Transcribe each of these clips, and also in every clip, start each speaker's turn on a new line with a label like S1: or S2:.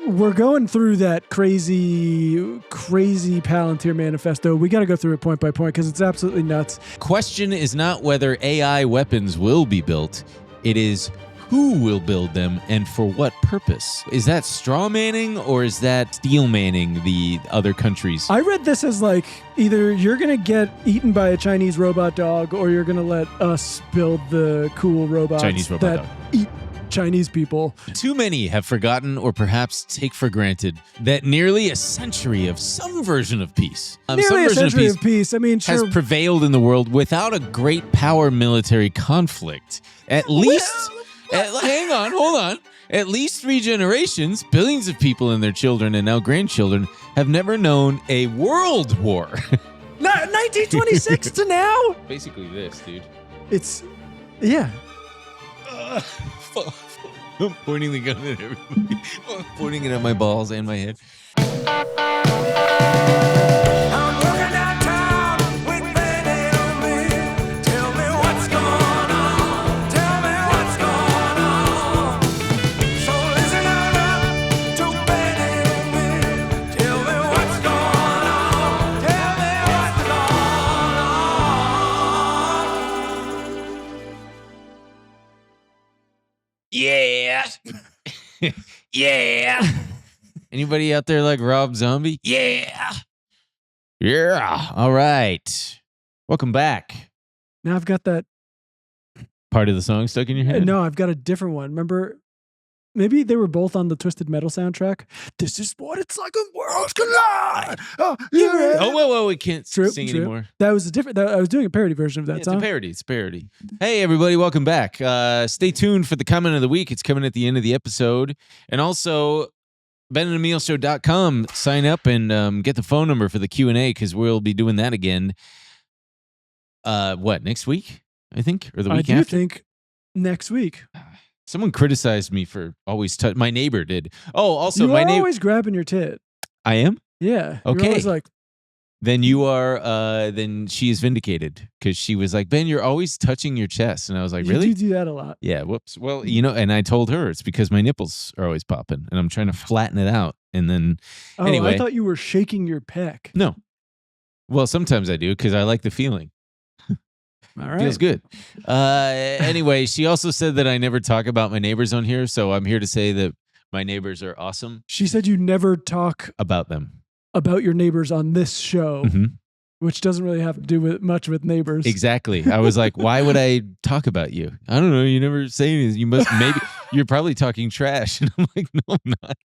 S1: We're going through that crazy Palantir manifesto. We got to go through it point by point because it's absolutely nuts.
S2: Question is not whether AI weapons will be built. It is who will build them and for what purpose. Is that straw manning or is that steel manning the other countries?
S1: I read this as like either you're going to get eaten by a Chinese robot dog or you're going to let us build the cool robots that eat Chinese people.
S2: Too many have forgotten or perhaps take for granted that nearly a century of some version of peace,
S1: I mean, sure,
S2: has prevailed in the world without a great power military conflict. At least, hold on. At least 3 generations, billions of people and their children and now grandchildren have never known a world war.
S1: 1926 to now?
S2: Basically this, dude.
S1: Yeah.
S2: I'm pointing the gun at everybody. I'm pointing it at my balls and my head.
S3: I'm walking downtown with Betty on me. Tell me what's going on. Tell me what's going on. So listen up to Betty on me. Tell me what's going on. Tell me what's going on.
S2: Yeah. Yeah. Anybody out there like Rob Zombie? Yeah. Yeah. All right. Welcome back.
S1: Now I've got that.
S2: Part of the song stuck in your head?
S1: No, I've got a different one. Remember, maybe they were both on the Twisted Metal soundtrack. This is what it's like when worlds collide. Oh, yeah.
S2: Well, we can't sing anymore.
S1: That was a different. I was doing a parody version of that song.
S2: It's a parody. Hey, everybody, welcome back. Stay tuned for the comment of the week. It's coming at the end of the episode. And also, benandemilshow.com. Sign up and get the phone number for the Q&A because we'll be doing that again. Next week, I think? Or the week after?
S1: I do think next week.
S2: Someone criticized me for always my neighbor did. Oh, also
S1: my neighbor always grabbing your tit.
S2: I am?
S1: Yeah.
S2: Okay.
S1: You're always like,
S2: then you are then she is vindicated because she was like, Ben, you're always touching your chest. And I was like, really?
S1: You do that a lot.
S2: Yeah, whoops. Well, and I told her it's because my nipples are always popping and I'm trying to flatten it out. And then anyway.
S1: I thought you were shaking your pec.
S2: No. Well, sometimes I do because I like the feeling.
S1: All right.
S2: Feels good. Anyway, she also said that I never talk about my neighbors on here, so I'm here to say that my neighbors are awesome.
S1: She said you never talk
S2: about them.
S1: About your neighbors on this show, which doesn't really have to do much with neighbors.
S2: Exactly. I was like, why would I talk about you? I don't know. You never say anything. You must you're probably talking trash. And I'm like, no, I'm not.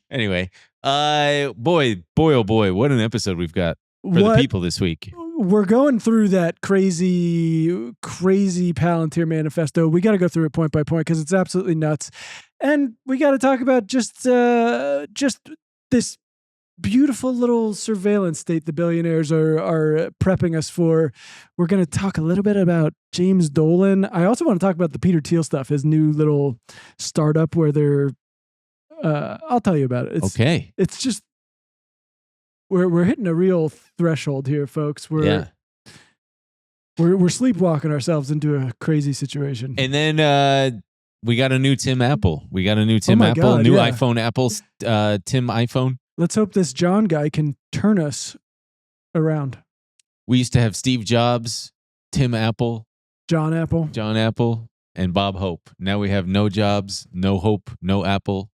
S2: Anyway, boy, oh boy, what an episode we've got for the people this week.
S1: We're going through that crazy Palantir manifesto. We got to go through it point by point because it's absolutely nuts. And we got to talk about just this beautiful little surveillance state the billionaires are prepping us for. We're going to talk a little bit about James Dolan. I also want to talk about the Peter Thiel stuff, his new little startup where they're I'll tell you about it.
S2: Okay.
S1: It's just We're hitting a real threshold here, folks. We're sleepwalking ourselves into a crazy situation.
S2: And then we got a new Tim Apple. iPhone Apple, Tim iPhone.
S1: Let's hope this John guy can turn us around.
S2: We used to have Steve Jobs, Tim Apple,
S1: John Apple,
S2: and Bob Hope. Now we have no Jobs, no Hope, no Apple.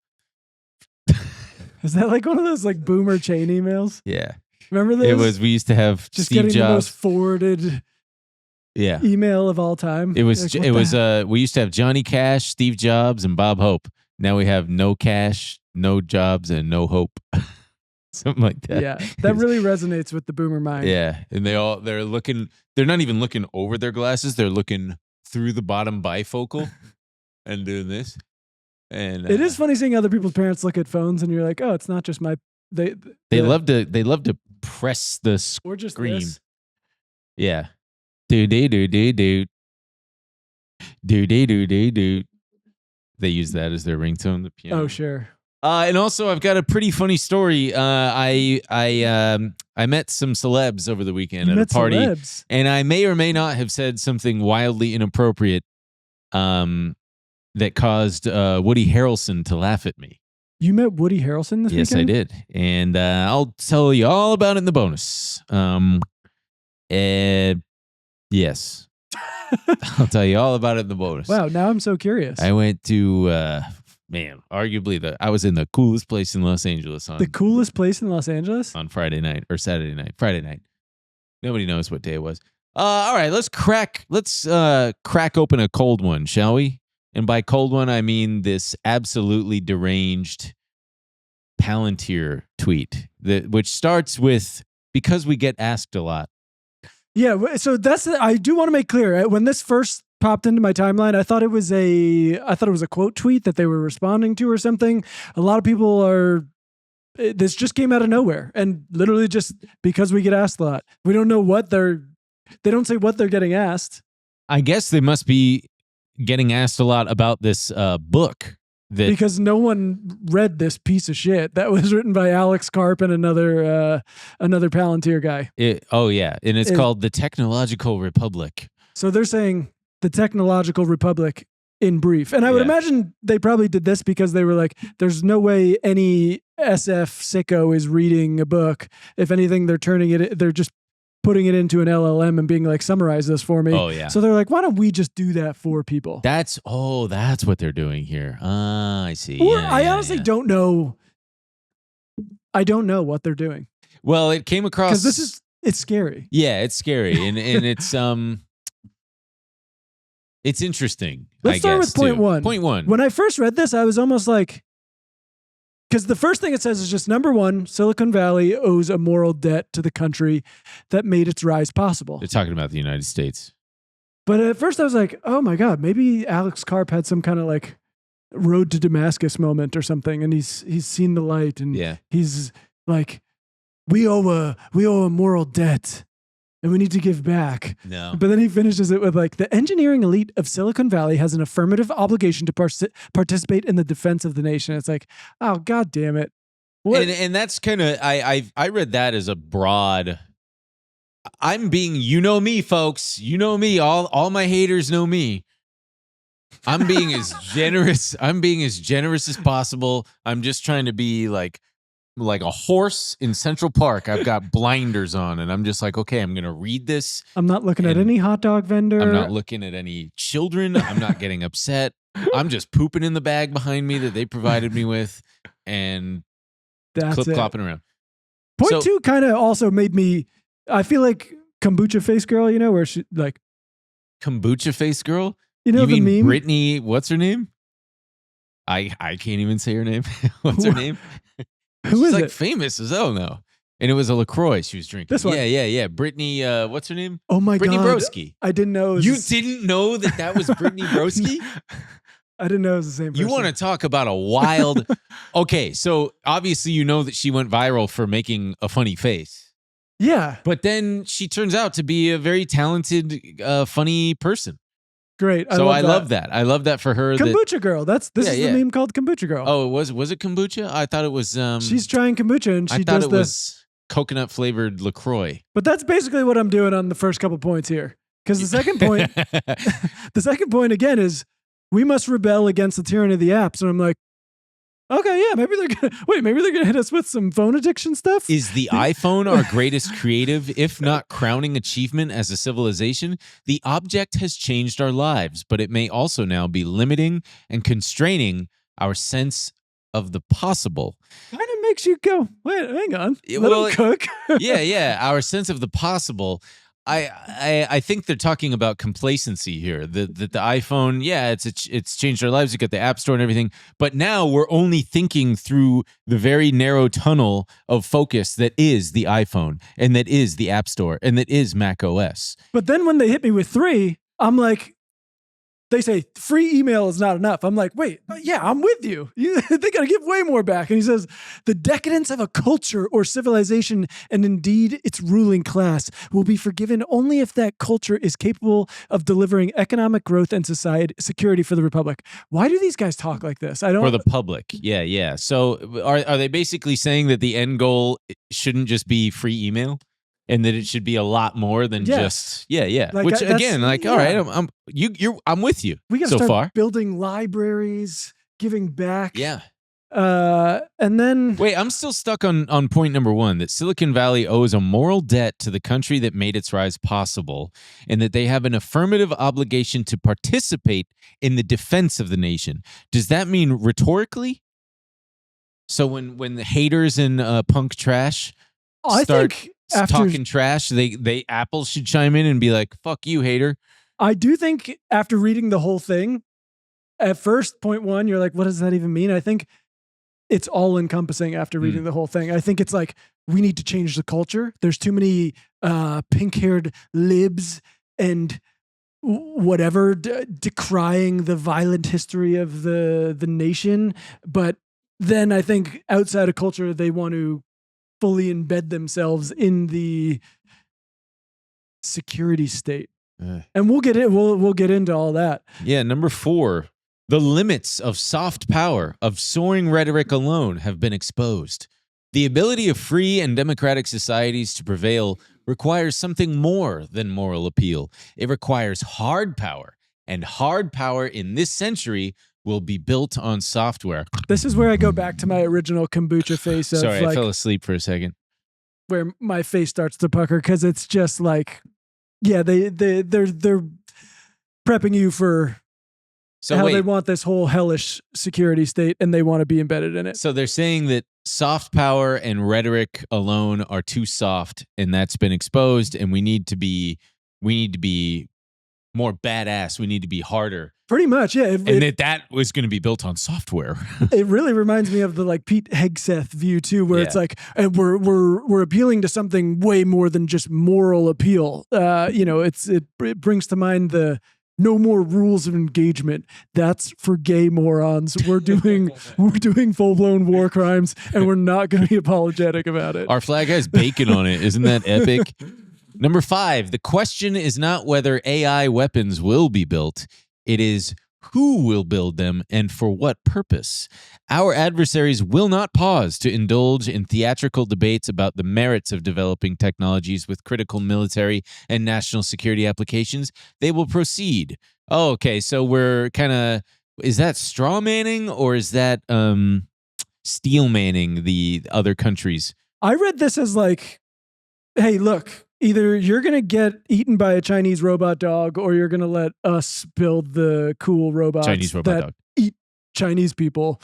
S1: Is that like one of those like boomer chain emails?
S2: Yeah.
S1: Remember this?
S2: It was, we used to have
S1: just
S2: Steve
S1: getting
S2: Jobs.
S1: The most forwarded email of all time.
S2: We used to have Johnny Cash, Steve Jobs, and Bob Hope. Now we have no Cash, no Jobs, and no Hope. Something like that.
S1: Yeah. That really resonates with the boomer mind.
S2: Yeah. And they're not even looking over their glasses. They're looking through the bottom bifocal and doing this. And
S1: it is funny seeing other people's parents look at phones and you're like, oh, it's not just my
S2: they love to press the screen.
S1: Or just this.
S2: Yeah. Do. They use that as their ringtone, the piano.
S1: Oh, sure.
S2: And also I've got a pretty funny story. I met some celebs over the weekend at a party.
S1: Celebs.
S2: And I may or may not have said something wildly inappropriate. That caused Woody Harrelson to laugh at me.
S1: You met Woody Harrelson this
S2: Yes, I
S1: weekend?
S2: did. And I'll tell you all about it in the bonus. Yes. I'll tell you all about it in the bonus.
S1: Wow, now I'm so curious.
S2: I went to, arguably I was in the coolest place in Los Angeles
S1: The coolest place in Los Angeles?
S2: on Friday night or Saturday night. Friday night. Nobody knows what day it was. All right, let's crack open a cold one, shall we? And by cold one, I mean this absolutely deranged Palantir tweet, which starts with, because we get asked a lot.
S1: Yeah, so I do want to make clear, when this first popped into my timeline, I thought it was a quote tweet that they were responding to or something. A lot of people this just came out of nowhere, and literally just because we get asked a lot. We don't know they don't say what they're getting asked.
S2: I guess they must be getting asked a lot about this book.
S1: Because no one read this piece of shit that was written by Alex Karp and another Palantir guy.
S2: And it's called The Technological Republic.
S1: So they're saying the Technological Republic in brief. And I would imagine they probably did this because they were like, there's no way any SF sicko is reading a book. If anything, they're just putting it into an LLM and being like, summarize this for me.
S2: Oh, yeah.
S1: So they're like, why don't we just do that for people?
S2: That's what they're doing here. I see.
S1: Or I honestly don't know. I don't know what they're doing.
S2: Well, it came across,
S1: because it's scary.
S2: Yeah, it's scary. And it's interesting.
S1: Let's start with point one.
S2: Point one.
S1: When I first read this, I was almost like, because the first thing it says is just, number one, Silicon Valley owes a moral debt to the country that made its rise possible.
S2: They're talking about the United States.
S1: But at first I was like, oh my God, maybe Alex Karp had some kind of like road to Damascus moment or something. And he's seen the light and he's like, we owe a moral debt and we need to give back.
S2: No.
S1: But then he finishes it with like, the engineering elite of Silicon Valley has an affirmative obligation to participate in the defense of the nation. It's like, oh, God damn it. What?
S2: And that's kind of, I read that as a broad, I'm being, me, folks, me, all my haters know me. I'm being as generous as possible. I'm just trying to be like a horse in Central Park. I've got blinders on and I'm just like, okay, I'm going to read this.
S1: I'm not looking at any hot dog vendor.
S2: I'm not looking at any children. I'm not getting upset. I'm just pooping in the bag behind me that they provided me with and clip-clopping around.
S1: Point two kind of also made me, I feel like kombucha face girl, where she like.
S2: Kombucha face girl?
S1: You know the meme?
S2: Brittany, what's her name? I can't even say her name. What's her name?
S1: Who is
S2: She's like
S1: it?
S2: Famous as hell now. And it was a LaCroix she was drinking.
S1: This one?
S2: Yeah. Brittany, what's her name?
S1: Oh my
S2: Brittany
S1: God.
S2: Broski.
S1: I didn't know.
S2: You didn't know that was Brittany Broski?
S1: I didn't know it was the same person.
S2: You want to talk about a wild... Okay, so obviously you know that she went viral for making a funny face.
S1: Yeah.
S2: But then she turns out to be a very talented, funny person.
S1: Great.
S2: I love that. I love that for her.
S1: Kombucha girl. This is the meme called Kombucha girl.
S2: Oh, was it kombucha? I thought it was.
S1: She's trying kombucha and she
S2: thought
S1: does
S2: it was coconut flavored LaCroix.
S1: But that's basically what I'm doing on the first couple points here. Because the second point again is we must rebel against the tyranny of the apps. And I'm like, okay, yeah, maybe they're gonna hit us with some phone addiction stuff.
S2: Is the iPhone our greatest creative, if not crowning achievement as a civilization? The object has changed our lives, but it may also now be limiting and constraining our sense of the possible.
S1: Kind of makes you go, wait, hang on, let them cook.
S2: yeah, our sense of the possible. I think they're talking about complacency here. The iPhone, it's changed our lives. You got the App Store and everything, but now we're only thinking through the very narrow tunnel of focus that is the iPhone and that is the App Store and that is Mac OS.
S1: But then when they hit me with 3, I'm like, they say free email is not enough. I'm like, wait, yeah, I'm with you. They got to give way more back. And he says, the decadence of a culture or civilization, and indeed its ruling class, will be forgiven only if that culture is capable of delivering economic growth and security for the republic. Why do these guys talk like this?
S2: For the public. Yeah. So are they basically saying that the end goal shouldn't just be free email? And that it should be a lot more than just Like, which again, like, all right, I'm with you.
S1: We got to
S2: so
S1: start
S2: far
S1: building libraries, giving back.
S2: Yeah,
S1: And then
S2: Wait, I'm still stuck on point number one, that Silicon Valley owes a moral debt to the country that made its rise possible, and that they have an affirmative obligation to participate in the defense of the nation. Does that mean rhetorically? So when the haters and punk trash
S1: I
S2: start
S1: think after
S2: talking trash, they Apple should chime in and be like, "Fuck you, hater."
S1: I do think after reading the whole thing, at first, point one, you're like, what does that even mean? I think it's all encompassing after reading the whole thing. I think it's like, we need to change the culture. There's too many pink haired libs and whatever decrying the violent history of the nation. But then I think outside of culture, they want to fully embed themselves in the security state. And we'll get into all that.
S2: Yeah, number 4. The limits of soft power, of soaring rhetoric alone, have been exposed. The ability of free and democratic societies to prevail requires something more than moral appeal. It requires hard power, and hard power in this century will be built on software.
S1: This is where I go back to my original kombucha face of
S2: Sorry, I
S1: like,
S2: fell asleep for a second.
S1: where my face starts to pucker, because it's just like, yeah, they're prepping you for
S2: So
S1: how
S2: wait,
S1: they want this whole hellish security state, and they want to be embedded in it.
S2: so they're saying that soft power and rhetoric alone are too soft, and that's been exposed, and we need to be more badass. We need to be harder.
S1: Pretty much, yeah.
S2: And that was going to be built on software.
S1: It really reminds me of the like Pete Hegseth view too, where it's like, and we're appealing to something way more than just moral appeal. It brings to mind the no more rules of engagement. That's for gay morons. We're doing full blown war crimes, and we're not going to be apologetic about it.
S2: Our flag has bacon on it. Isn't that epic? Number 5, the question is not whether AI weapons will be built. It is who will build them and for what purpose. Our adversaries will not pause to indulge in theatrical debates about the merits of developing technologies with critical military and national security applications. They will proceed. Oh, okay. So we're kind of, is that straw manning, or is that steel manning the other countries?
S1: I read this as like, hey, look, either you're going to get eaten by a Chinese robot dog, or you're going to let us build the cool robots
S2: Chinese robot
S1: that
S2: dog.
S1: eat Chinese people.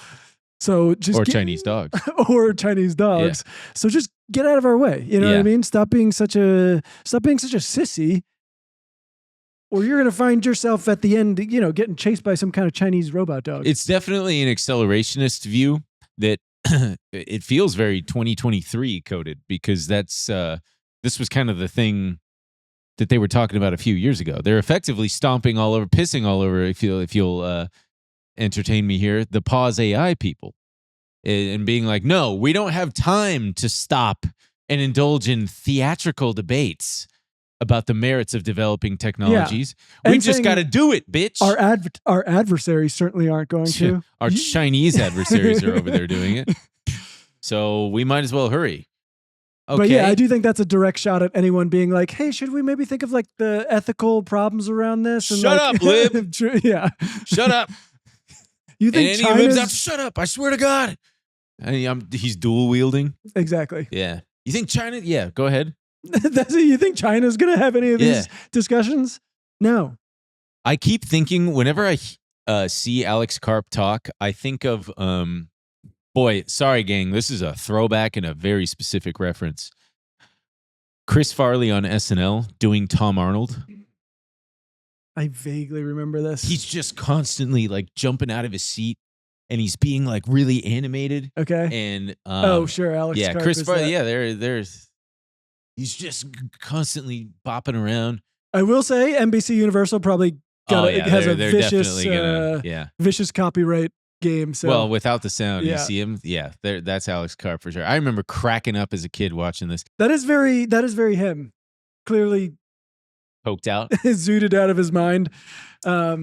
S1: So just
S2: Chinese dogs.
S1: or Chinese dogs. So just get out of our way. You know what I mean? Stop being such a sissy, or you're going to find yourself at the end, getting chased by some kind of Chinese robot dog.
S2: It's definitely an accelerationist view that it feels very 2023 coded, because that's this was kind of the thing that they were talking about a few years ago. They're effectively stomping all over, pissing all over, if you'll entertain me here, the pause AI people, and being like, no, we don't have time to stop and indulge in theatrical debates about the merits of developing technologies. We just got to do it, bitch.
S1: Our adversaries certainly aren't going to.
S2: Our Chinese adversaries are over there doing it. So we might as well hurry. Okay.
S1: But yeah, I do think that's a direct shot at anyone being like, hey, should we maybe think of like the ethical problems around this? And
S2: Shut
S1: like,
S2: up, lib.
S1: Yeah.
S2: Shut up.
S1: You think
S2: and any libs
S1: China's...
S2: out, shut up. I swear to God. And he's dual wielding.
S1: Exactly.
S2: Yeah. You think China? Yeah, go ahead.
S1: You think China's going to have any of these discussions? No.
S2: I keep thinking, whenever I see Alex Karp talk, I think of... boy, sorry, gang. This is a throwback and a very specific reference. Chris Farley on SNL doing Tom Arnold.
S1: I vaguely remember this.
S2: He's just constantly like jumping out of his seat, and he's being like really animated.
S1: Okay.
S2: And
S1: sure, Alex.
S2: Yeah,
S1: Karp
S2: Chris
S1: is
S2: Farley.
S1: that.
S2: Yeah, there's. He's just constantly bopping around.
S1: I will say NBC Universal probably has a vicious copyright game. So.
S2: Well, without the sound,
S1: Yeah.
S2: you see him. Yeah, that's Alex Karp for sure. I remember cracking up as a kid watching this.
S1: That is very him. Clearly
S2: Poked out.
S1: zooted out of his mind.
S2: All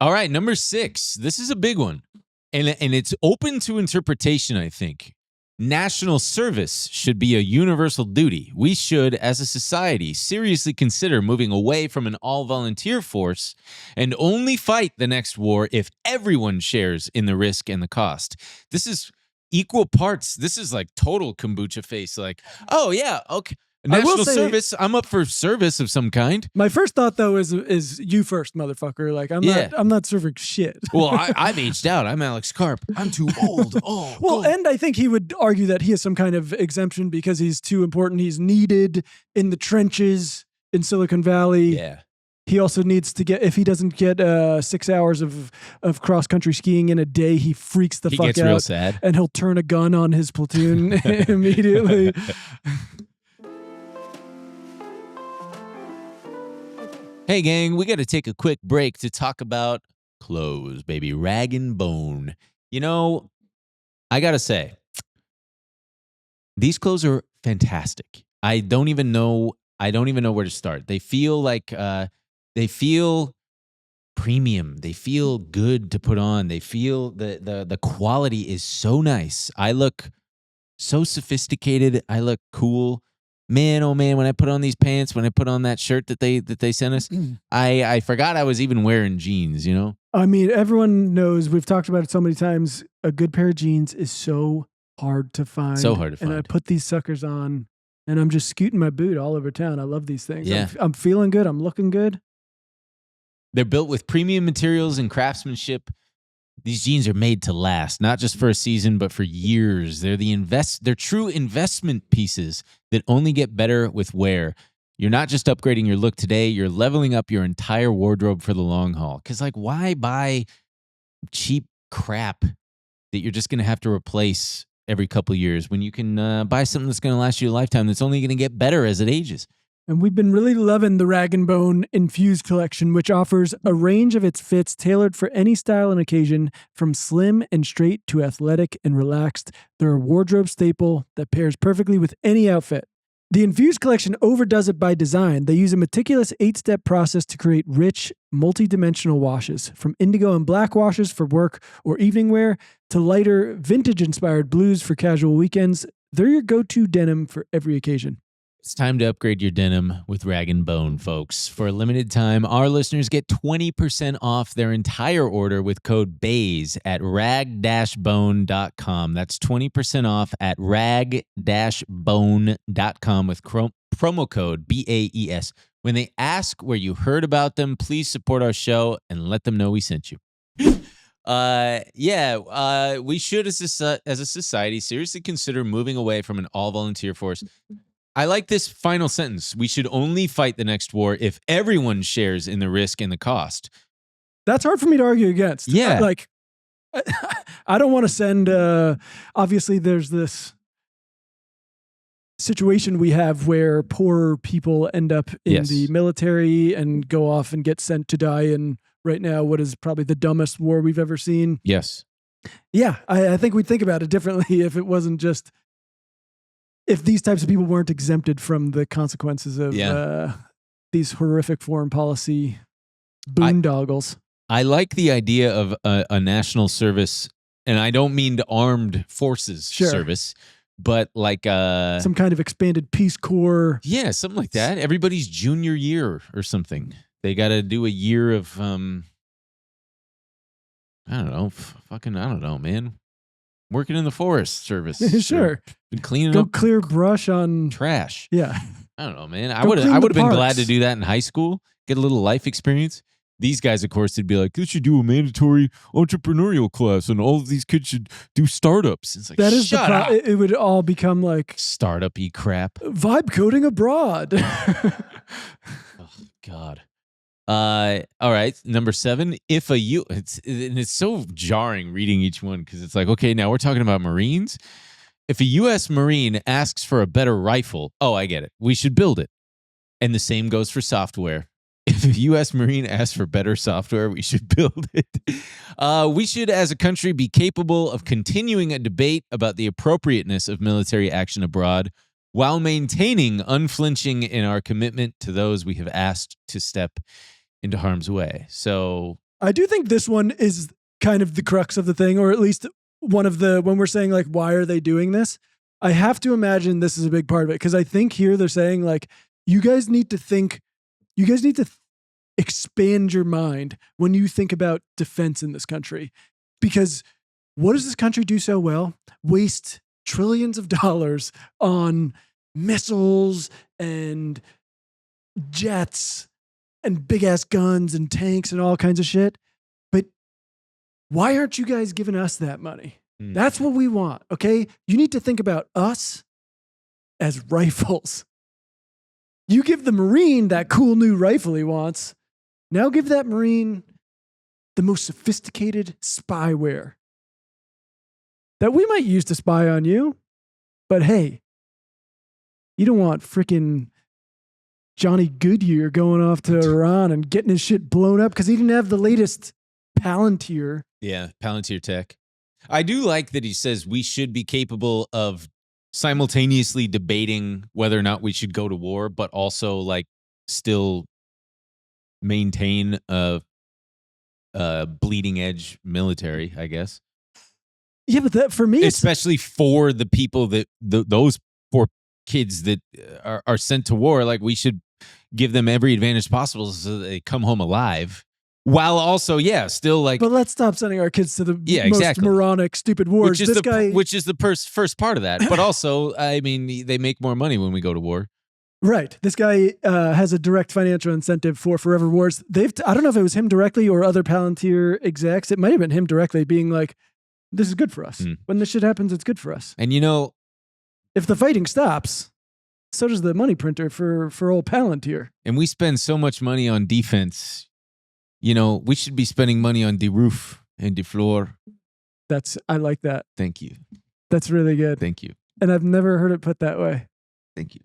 S2: right, number 6. This is a big one, and it's open to interpretation, I think. National service should be a universal duty. We should, as a society, seriously consider moving away from an all-volunteer force and only fight the next war if everyone shares in the risk and the cost. This is equal parts. This is like total kombucha face. Like, oh yeah, okay. National service. I'm up for service of some kind.
S1: My first thought though is you first, motherfucker. Like I'm not serving shit.
S2: Well, I've aged out. I'm Alex Karp. I'm too old. Oh,
S1: well, and I think he would argue that he has some kind of exemption because he's too important. He's needed in the trenches in Silicon Valley.
S2: Yeah.
S1: He also needs to get, if he doesn't get 6 hours of cross country skiing in a day, he freaks the fuck out.
S2: He gets real sad.
S1: And he'll turn a gun on his platoon immediately.
S2: Hey, gang, we got to take a quick break to talk about clothes, baby. Rag and bone. You know, I got to say, these clothes are fantastic. I don't even know where to start. They feel like, they feel premium. They feel good to put on. They feel the quality is so nice. I look so sophisticated. I look cool. Man, oh man, when I put on these pants, when I put on that shirt that they sent us, I forgot I was even wearing jeans, you know?
S1: I mean, everyone knows, we've talked about it so many times, a good pair of jeans is so hard to find.
S2: So hard to find.
S1: And I put these suckers on, and I'm just scooting my boot all over town. I love these things.
S2: Yeah.
S1: I'm feeling good. I'm looking good.
S2: They're built with premium materials and craftsmanship. These jeans are made to last, not just for a season, but for years. They're true investment pieces that only get better with wear. You're not just upgrading your look today, you're leveling up your entire wardrobe for the long haul. Because, like, why buy cheap crap that you're just going to have to replace every couple of years when you can buy something that's going to last you a lifetime that's only going to get better as it ages?
S1: And we've been really loving the Rag & Bone Infused collection, which offers a range of its fits tailored for any style and occasion, from slim and straight to athletic and relaxed. They're a wardrobe staple that pairs perfectly with any outfit. The Infused collection overdoes it by design. They use a meticulous 8-step process to create rich, multi-dimensional washes, from indigo and black washes for work or evening wear to lighter, vintage-inspired blues for casual weekends. They're your go-to denim for every occasion.
S2: It's time to upgrade your denim with Rag & Bone, folks. For a limited time, our listeners get 20% off their entire order with code BAZE at rag-bone.com. That's 20% off at rag-bone.com with promo code BAES. When they ask where you heard about them, please support our show and let them know we sent you. We should, as a society, seriously consider moving away from an all-volunteer force. I like this final sentence. We should only fight the next war if everyone shares in the risk and the cost.
S1: That's hard for me to argue against.
S2: Yeah.
S1: Like, I don't want to send, obviously there's this situation we have where poor people end up in the military and go off and get sent to die in right now what is probably the dumbest war we've ever seen.
S2: Yes.
S1: Yeah, I think we'd think about it differently if it wasn't just, if these types of people weren't exempted from the consequences of these horrific foreign policy boondoggles.
S2: I like the idea of a national service, and I don't mean armed forces service, but like
S1: some kind of expanded Peace Corps.
S2: Yeah, something like that. Everybody's junior year or something. They got to do a year of, I don't know, man. Working in the forest service.
S1: Sure.
S2: Been cleaning
S1: Go
S2: up
S1: clear brush on
S2: trash.
S1: Yeah.
S2: I don't know, man. I would have been glad to do that in high school, get a little life experience. These guys, of course, would be like, you should do a mandatory entrepreneurial class and all of these kids should do startups. It's like,
S1: that is
S2: shut up.
S1: It would all become like
S2: startup-y crap.
S1: Vibe coding abroad.
S2: Oh, God. All right, number 7. It's so jarring reading each one because it's like, okay, now we're talking about Marines. If a U.S. Marine asks for a better rifle, oh, I get it. We should build it. And the same goes for software. If a U.S. Marine asks for better software, we should build it. We should, as a country, be capable of continuing a debate about the appropriateness of military action abroad while maintaining unflinching in our commitment to those we have asked to step into harm's way. So
S1: I do think this one is kind of the crux of the thing, or at least when we're saying like, why are they doing this? I have to imagine this is a big part of it. Cause I think here they're saying like, you guys need to expand your mind when you think about defense in this country. Because what does this country do so well? Waste trillions of dollars on missiles and jets and big ass guns and tanks and all kinds of shit. But why aren't you guys giving us that money? That's what we want. Okay. You need to think about us as rifles. You give the Marine that cool new rifle he wants. Now give that Marine the most sophisticated spyware that we might use to spy on you. But hey, you don't want freaking Johnny Goodyear going off to Iran and getting his shit blown up because he didn't have the latest Palantir.
S2: Yeah, Palantir tech. I do like that he says we should be capable of simultaneously debating whether or not we should go to war, but also like still maintain a bleeding edge military, I guess.
S1: Yeah, but that for me,
S2: especially for the people that those poor kids that are sent to war, like we should give them every advantage possible so that they come home alive. While also, still like.
S1: But let's stop sending our kids to the most
S2: exactly.
S1: moronic, stupid wars.
S2: Which is the first part of that. But also, I mean, they make more money when we go to war.
S1: Right. This guy has a direct financial incentive for forever wars. I don't know if it was him directly or other Palantir execs. It might have been him directly being like, this is good for us. When this shit happens, it's good for us.
S2: And
S1: if the fighting stops, so does the money printer for old Palantir.
S2: And we spend so much money on defense. We should be spending money on the roof and the floor.
S1: I like that.
S2: Thank you.
S1: That's really good.
S2: Thank you.
S1: And I've never heard it put that way.
S2: Thank you.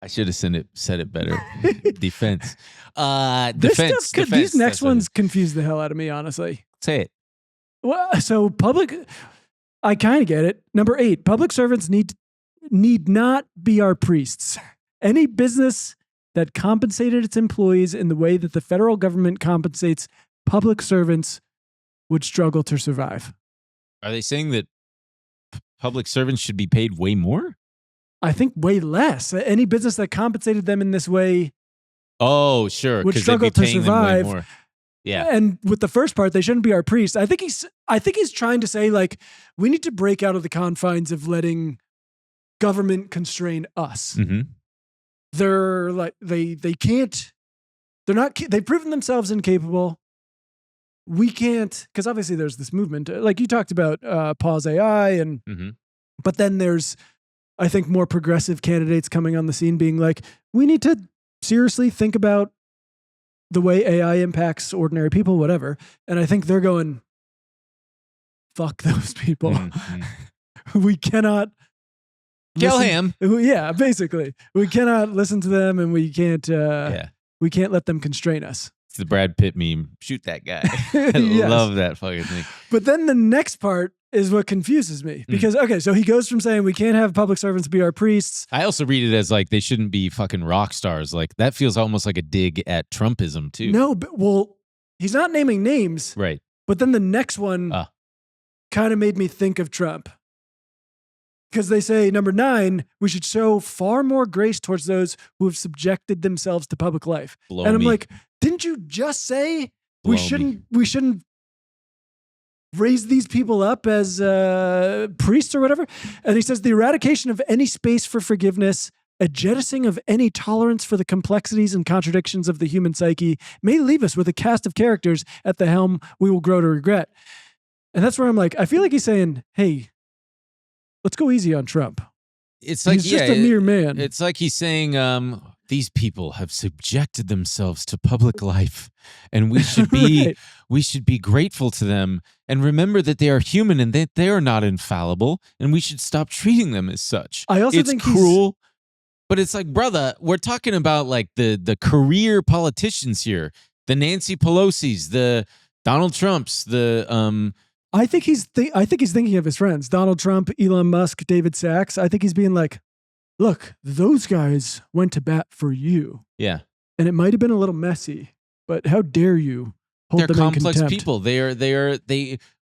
S2: I should have said it better. Defense.
S1: Defense. These next ones confuse the hell out of me, honestly.
S2: Say it.
S1: Well, so I kind of get it. Number 8, public servants need not be our priests. Any business that compensated its employees in the way that the federal government compensates public servants would struggle to survive.
S2: Are they saying that public servants should be paid way more?
S1: I think way less. Any business that compensated them in this way
S2: would
S1: struggle to survive.
S2: More. Yeah.
S1: And with the first part, they shouldn't be our priests. I think he's trying to say like we need to break out of the confines of letting government constrain us.
S2: Mm-hmm.
S1: They're like they've proven themselves incapable. We can't, because obviously there's this movement like you talked about pause AI and but then there's I think more progressive candidates coming on the scene being like we need to seriously think about the way AI impacts ordinary people, whatever. And I think they're going, fuck those people. We cannot
S2: kill him.
S1: Yeah, basically. We cannot listen to them and we can't let them constrain us.
S2: It's the Brad Pitt meme. Shoot that guy. I love that fucking thing.
S1: But then the next part is what confuses me. Because, okay, so he goes from saying we can't have public servants be our priests.
S2: I also read it as like they shouldn't be fucking rock stars. Like that feels almost like a dig at Trumpism too.
S1: No, but he's not naming names.
S2: Right.
S1: But then the next one kind of made me think of Trump. Because they say, number 9, we should show far more grace towards those who have subjected themselves to public life. And I'm like, didn't you just say we shouldn't raise these people up as priests or whatever? And he says the eradication of any space for forgiveness, a jettisoning of any tolerance for the complexities and contradictions of the human psyche may leave us with a cast of characters at the helm we will grow to regret. And that's where I'm like, I feel like he's saying, hey, let's go easy on Trump.
S2: It's like
S1: he's just a mere man.
S2: It's like he's saying, these people have subjected themselves to public life, and we should be we should be grateful to them and remember that they are human and that they are not infallible, and we should stop treating them as such.
S1: I also think
S2: it's cruel, but it's like, brother, we're talking about like the career politicians here, the Nancy Pelosi's, the Donald Trumps, the
S1: I think he's thinking of his friends, Donald Trump, Elon Musk, David Sachs. I think he's being like, look, those guys went to bat for you.
S2: Yeah.
S1: And it might have been a little messy, but how dare you hold them in contempt?
S2: They're complex people.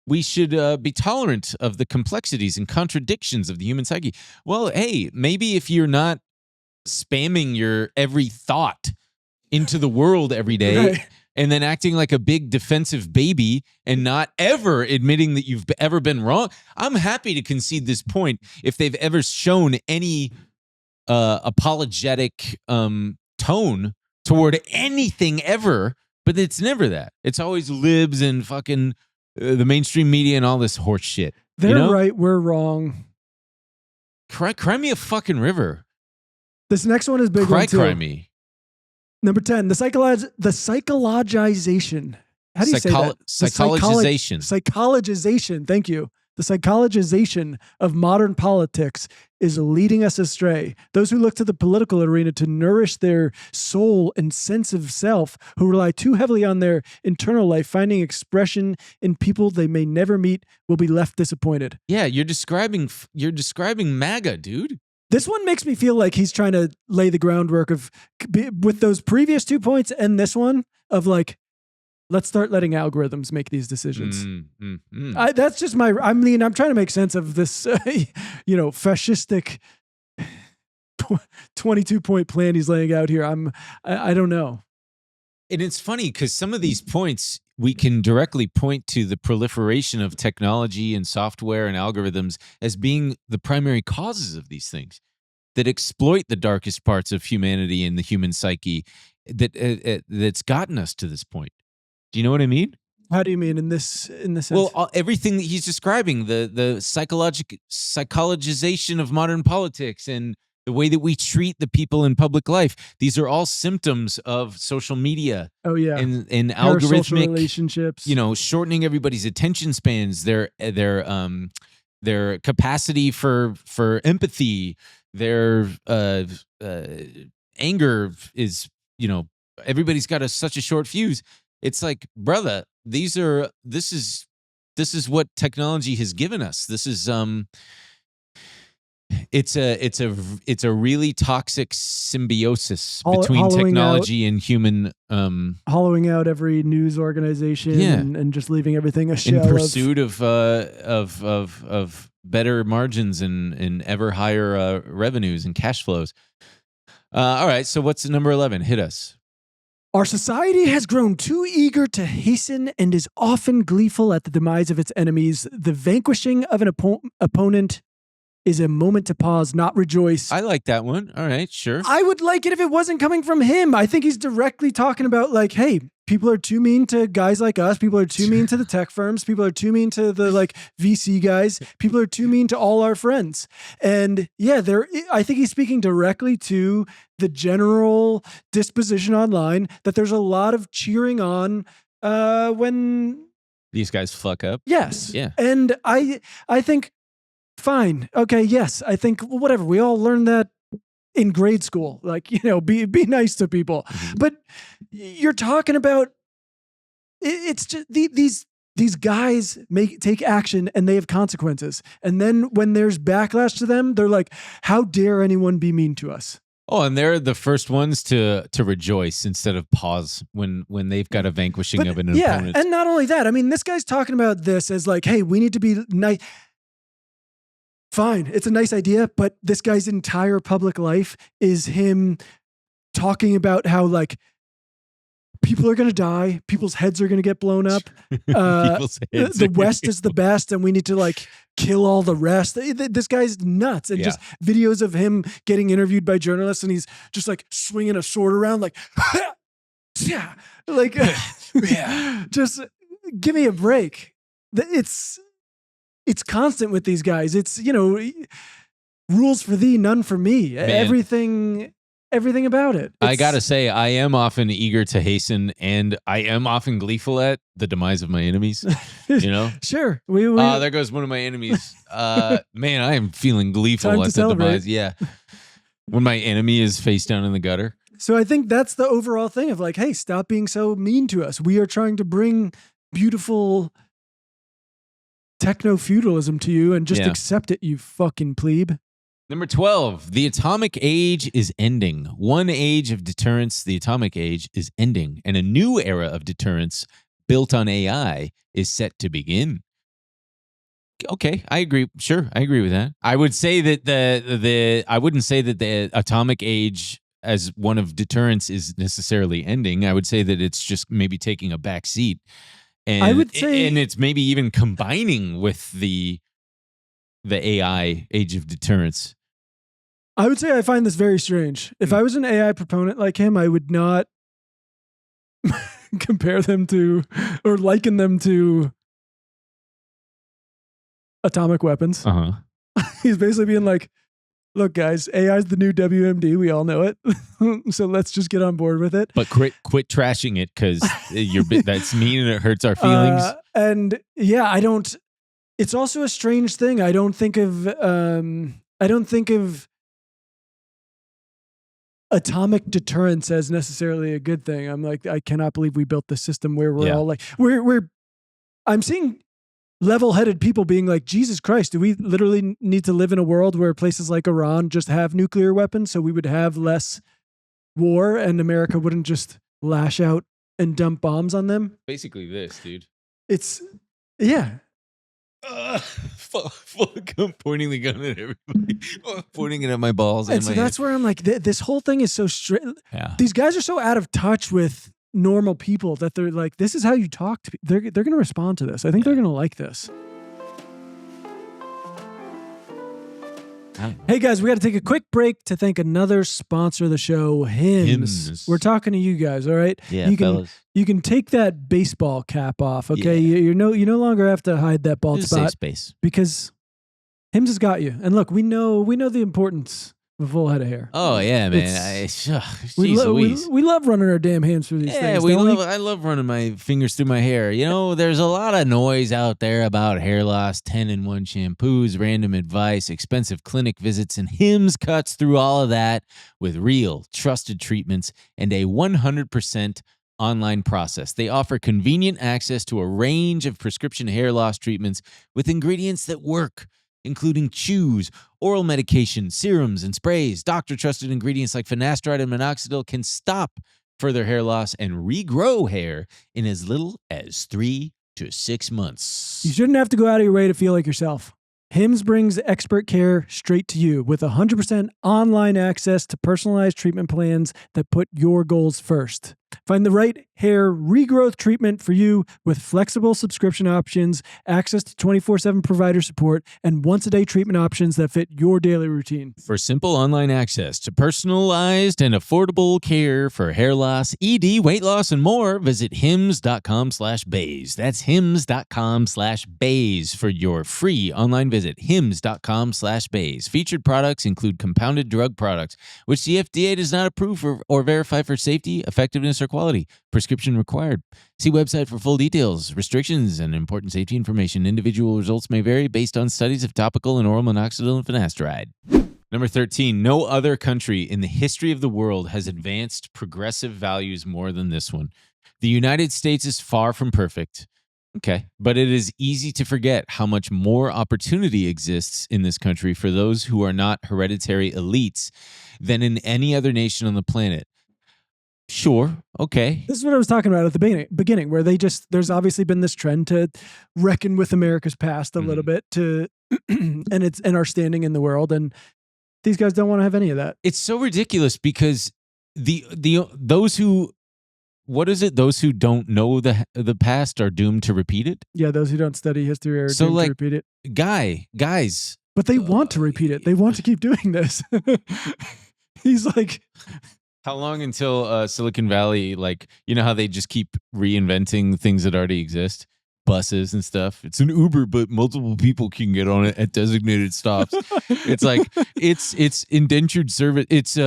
S2: we should be tolerant of the complexities and contradictions of the human psyche. Well, hey, maybe if you're not spamming your every thought into the world every day
S1: Right.
S2: and then acting like a big defensive baby and not ever admitting that you've ever been wrong, I'm happy to concede this point if they've ever shown any apologetic tone toward anything ever, but it's never that. It's always libs and fucking the mainstream media and all this horse shit.
S1: They're right, we're wrong.
S2: Cry me a fucking river.
S1: This next one is big one too.
S2: Cry me.
S1: Number 10, the psychologization. How do you say that?
S2: Psychologization.
S1: Psychologization. Thank you. The psychologization of modern politics is leading us astray. Those who look to the political arena to nourish their soul and sense of self, who rely too heavily on their internal life, finding expression in people they may never meet, will be left disappointed.
S2: Yeah, you're describing MAGA, dude.
S1: This one makes me feel like he's trying to lay the groundwork of, with those previous 2 points and this one, of like, let's start letting algorithms make these decisions. That's just I'm trying to make sense of this, fascistic 22-point plan he's laying out here. I don't know.
S2: And it's funny because some of these points we can directly point to the proliferation of technology and software and algorithms as being the primary causes of these things that exploit the darkest parts of humanity and the human psyche that's gotten us to this point. Do you know what I mean?
S1: How do you mean in this sense?
S2: Well, everything that he's describing, the psychologization of modern politics and the way that we treat the people in public life, these are all symptoms of social media.
S1: Oh yeah,
S2: and
S1: parasocial
S2: algorithmic
S1: relationships.
S2: Shortening everybody's attention spans, their capacity for empathy, their anger is everybody's got such a short fuse. It's like, brother, this is what technology has given us. This is it's a really toxic symbiosis between technology and human
S1: hollowing out every news organization and just leaving everything a shell
S2: in pursuit of better margins and ever higher revenues and cash flows. All right, so what's number 11? Hit us.
S1: Our society has grown too eager to hasten and is often gleeful at the demise of its enemies. The vanquishing of an opponent is a moment to pause, not rejoice.
S2: I like that one. All right, sure.
S1: I would like it if it wasn't coming from him. I think he's directly talking about like, hey, people are too mean to guys like us. People are too mean to the tech firms. People are too mean to the like VC guys. People are too mean to all our friends. And yeah, I think he's speaking directly to the general disposition online that there's a lot of cheering on when
S2: these guys fuck up.
S1: Yes.
S2: Yeah.
S1: And I think, fine. Okay. Yes. I think whatever. We all learned that in grade school, like, be nice to people. Mm-hmm. But you're talking about, it's just these guys take action and they have consequences. And then when there's backlash to them, they're like, how dare anyone be mean to us?
S2: Oh, and they're the first ones to rejoice instead of pause when they've got a vanquishing of an opponent.
S1: And not only that, I mean, this guy's talking about this as like, hey, we need to be nice. Fine, it's a nice idea, but this guy's entire public life is him talking about how like people are going to die, people's heads are going to get blown up. The West is the best, and we need to like kill all the rest. This guy's nuts, and just videos of him getting interviewed by journalists, and he's just like swinging a sword around, like, like, just give me a break. It's constant with these guys. It's, rules for thee, none for me. Man. Everything about it.
S2: I gotta say, I am often eager to hasten, and I am often gleeful at the demise of my enemies.
S1: Sure.
S2: There goes one of my enemies. Man, I am feeling gleeful at the demise. Yeah, when my enemy is face down in the gutter.
S1: So I think that's the overall thing of like, hey, stop being so mean to us. We are trying to bring beautiful techno-feudalism to you and just accept it, you fucking plebe.
S2: Number 12, the atomic age is ending. One age of deterrence, the atomic age, is ending, and a new era of deterrence built on AI is set to begin. Okay, I agree. Sure, I agree with that. I would say that I wouldn't say that the atomic age as one of deterrence is necessarily ending. I would say that it's just maybe taking a back seat. And
S1: I would say,
S2: and it's maybe even combining with the AI age of deterrence.
S1: I would say I find this very strange. If I was an AI proponent like him, I would not compare them to or liken them to atomic weapons.
S2: Uh-huh.
S1: He's basically being like, look, guys, AI is the new WMD. We all know it. So let's just get on board with it.
S2: But quit trashing it because that's mean and it hurts our feelings.
S1: And yeah, I don't. It's also a strange thing. I don't think of atomic deterrence as necessarily a good thing. I'm like, I cannot believe we built the system where we're all like, I'm seeing level-headed people being like, Jesus Christ, do we literally need to live in a world where places like Iran just have nuclear weapons so we would have less war and America wouldn't just lash out and dump bombs on them?
S2: Basically this, dude.
S1: It's, yeah.
S2: Fuck, I'm pointing the gun at everybody. Pointing it at my balls.
S1: And so that's where I'm like, this whole thing is so straight.
S2: Yeah.
S1: These guys are so out of touch with normal people that they're like, this is how you talk to people. They're going to respond to this. I think they're going to like this. Hey guys, we got to take a quick break to thank another sponsor of the show, Hims. We're talking to you guys, all right?
S2: Yeah, fellas.
S1: You can take that baseball cap off, okay? Yeah. You no longer have to hide that bald spot
S2: safe space
S1: because Hims has got you. And look, we know the importance of a full head of hair.
S2: Oh yeah, man.
S1: We love running our damn hands through these things.
S2: I love running my fingers through my hair. You know, there's a lot of noise out there about hair loss, 10-in-1 shampoos, random advice, expensive clinic visits, and Hims cuts through all of that with real, trusted treatments and a 100% online process. They offer convenient access to a range of prescription hair loss treatments with ingredients that work, including chews, oral medication, serums, and sprays. Doctor-trusted ingredients like finasteride and minoxidil can stop further hair loss and regrow hair in as little as 3 to 6 months.
S1: You shouldn't have to go out of your way to feel like yourself. Hims brings expert care straight to you with 100% online access to personalized treatment plans that put your goals first. Find the right hair regrowth treatment for you with flexible subscription options, access to 24/7 provider support, and once-a-day treatment options that fit your daily routine.
S2: For simple online access to personalized and affordable care for hair loss, ED, weight loss, and more, visit hims.com/bays. That's hims.com/bays for your free online visit. hims.com/bays. Featured products include compounded drug products, which the FDA does not approve or verify for safety, effectiveness, or quality. Prescription required. See website for full details, restrictions, and important safety information. Individual results may vary based on studies of topical and oral minoxidil and finasteride. Number 13, no other country in the history of the world has advanced progressive values more than this one. The United States is far from perfect. Okay, but it is easy to forget how much more opportunity exists in this country for those who are not hereditary elites than in any other nation on the planet. Sure. Okay.
S1: This is what I was talking about at the beginning, where there's obviously been this trend to reckon with America's past a little bit and our standing in the world. And these guys don't want to have any of that.
S2: It's so ridiculous because those who don't know the past are doomed to repeat it.
S1: Yeah. Those who don't study history are doomed to repeat it.
S2: Guys.
S1: But they want to repeat it. They want to keep doing this. He's like,
S2: how long until Silicon Valley, like, you know how they just keep reinventing things that already exist? Buses and stuff. It's an Uber, but multiple people can get on it at designated stops. It's like, it's indentured service. It's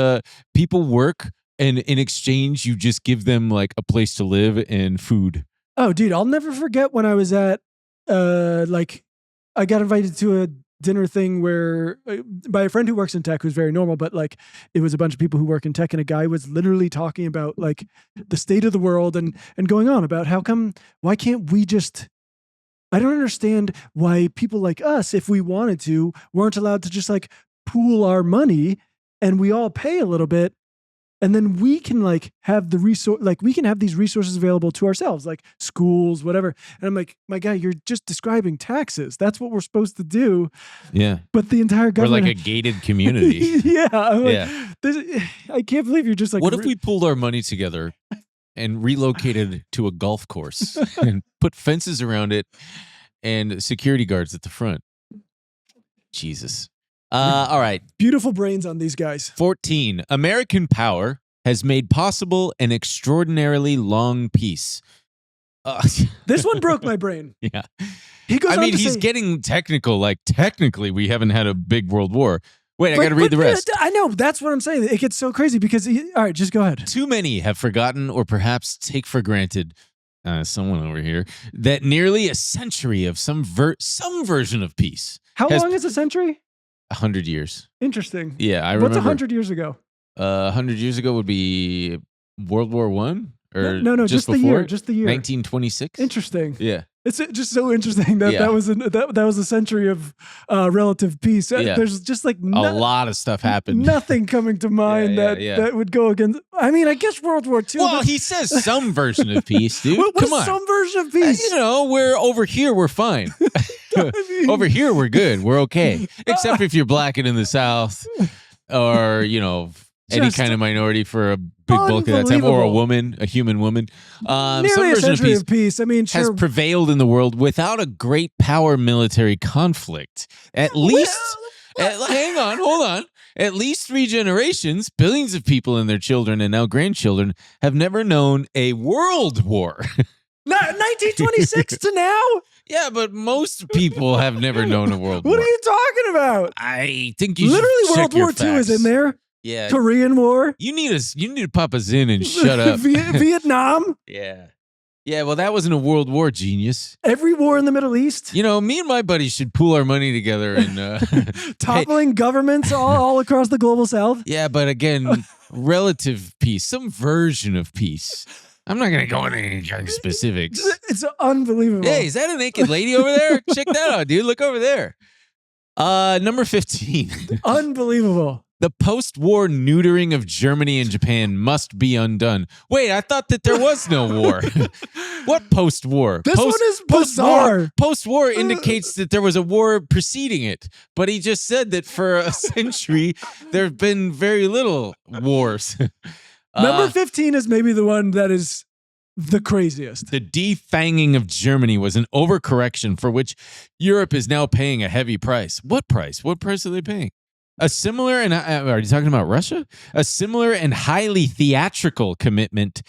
S2: people work, and in exchange, you just give them like a place to live and food.
S1: Oh, dude, I'll never forget when I was at, I got invited to a dinner thing where by a friend who works in tech, who's very normal, but like it was a bunch of people who work in tech, and a guy was literally talking about like the state of the world and going on about why can't we just, I don't understand why people like us, if we wanted to, weren't allowed to just like pool our money and we all pay a little bit And then we can like have the resource, like we can have these resources available to ourselves, like schools, whatever. And I'm like, my guy, you're just describing taxes. That's what we're supposed to do.
S2: Yeah.
S1: But the entire
S2: We're
S1: government,
S2: like a gated community.
S1: yeah. I'm like,
S2: Yeah.
S1: I can't believe you're just like.
S2: What if we pulled our money together and relocated to a golf course and put fences around it and security guards at the front? Jesus. All right.
S1: Beautiful brains on these guys.
S2: 14. American power has made possible an extraordinarily long peace.
S1: This one broke my brain.
S2: Yeah.
S1: He goes
S2: I
S1: on
S2: mean,
S1: to
S2: he's
S1: say,
S2: getting technical. Like, technically, we haven't had a big world war. Wait, I got to read the rest.
S1: I know. That's what I'm saying. It gets so crazy because, all right, just go ahead.
S2: Too many have forgotten or perhaps take for granted, someone over here, that nearly a century of some version of peace.
S1: How
S2: has
S1: long is a century?
S2: 100 years.
S1: Interesting.
S2: Yeah, I remember.
S1: What's 100 years ago?
S2: 100 years ago would be World War I? Or
S1: No, just the
S2: before
S1: year.
S2: it?
S1: Just the year.
S2: 1926?
S1: Interesting.
S2: Yeah.
S1: It's just so interesting that that was a century of relative peace.
S2: Yeah.
S1: There's just like
S2: A lot of stuff happened.
S1: nothing coming to mind that would go against. I mean, I guess World War II.
S2: Well, he says some version of peace, dude.
S1: What
S2: Come
S1: is
S2: on.
S1: some version of peace?
S2: We're over here, we're fine. Over here, we're good. We're okay. Except if you're black and in the South or, any kind of minority for a big bulk of that time, or a human woman. Some
S1: Nearly a
S2: version
S1: century of peace. I mean,
S2: has
S1: sure.
S2: prevailed in the world without a great power military conflict. At least, hang on, hold on. At least 3 generations, billions of people and their children and now grandchildren have never known a world war.
S1: 1926 to now?
S2: Yeah, but most people have never known a world war.
S1: What are you talking about?
S2: I think you
S1: Literally
S2: should check
S1: World
S2: your
S1: War II is
S2: facts.
S1: in there.
S2: Yeah.
S1: Korean War.
S2: You need to pop us in and shut up.
S1: Vietnam.
S2: Yeah. Yeah, well, that wasn't a world war, genius.
S1: Every war in the Middle East.
S2: Me and my buddies should pool our money together and
S1: toppling governments all across the global south.
S2: Yeah, but again, relative peace, some version of peace. I'm not going to go into any kind of specifics.
S1: It's unbelievable.
S2: Hey, is that a naked lady over there? Check that out, dude. Look over there. Number 15.
S1: Unbelievable.
S2: The post-war neutering of Germany and Japan must be undone. Wait, I thought that there was no war. What post-war?
S1: This one is bizarre.
S2: Post-war indicates that there was a war preceding it, but he just said that for a century there have been very little wars.
S1: Number 15 is maybe the one that is the craziest.
S2: The defanging of Germany was an overcorrection for which Europe is now paying a heavy price. What price? What price are they paying? A similar, and are you talking about Russia? A similar and highly theatrical commitment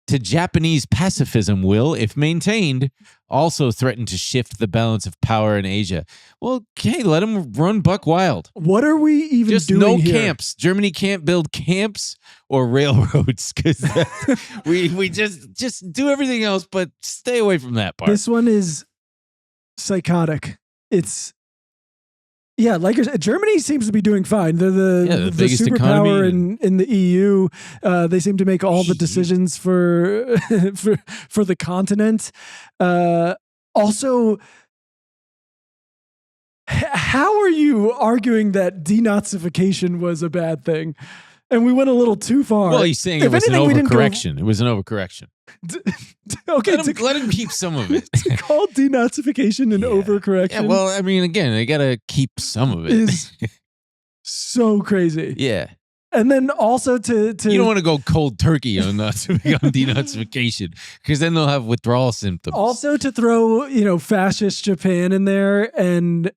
S2: to Japanese pacifism will, if maintained, also threaten to shift the balance of power in Asia. Well, okay, let them run buck wild.
S1: What are we even
S2: Just
S1: doing
S2: no
S1: here?
S2: camps. Germany can't build camps or railroads because we just do everything else, but stay away from that part.
S1: This one is psychotic. It's like Germany seems to be doing fine. They're the
S2: biggest
S1: superpower
S2: economy
S1: in the EU. They seem to make all the decisions for the continent. Also, how are you arguing that denazification was a bad thing? And we went a little too far.
S2: Well, he's saying
S1: If
S2: it was
S1: anything, we
S2: an
S1: didn't go-
S2: overcorrection. It was an overcorrection.
S1: Okay,
S2: Let him keep some of it.
S1: to call denazification an overcorrection
S2: Yeah, well, I mean, again, they got to keep some of it.
S1: is so crazy.
S2: Yeah.
S1: And then also to
S2: You don't want to go cold turkey on denazification because then they'll have withdrawal symptoms.
S1: also to throw, fascist Japan in there, and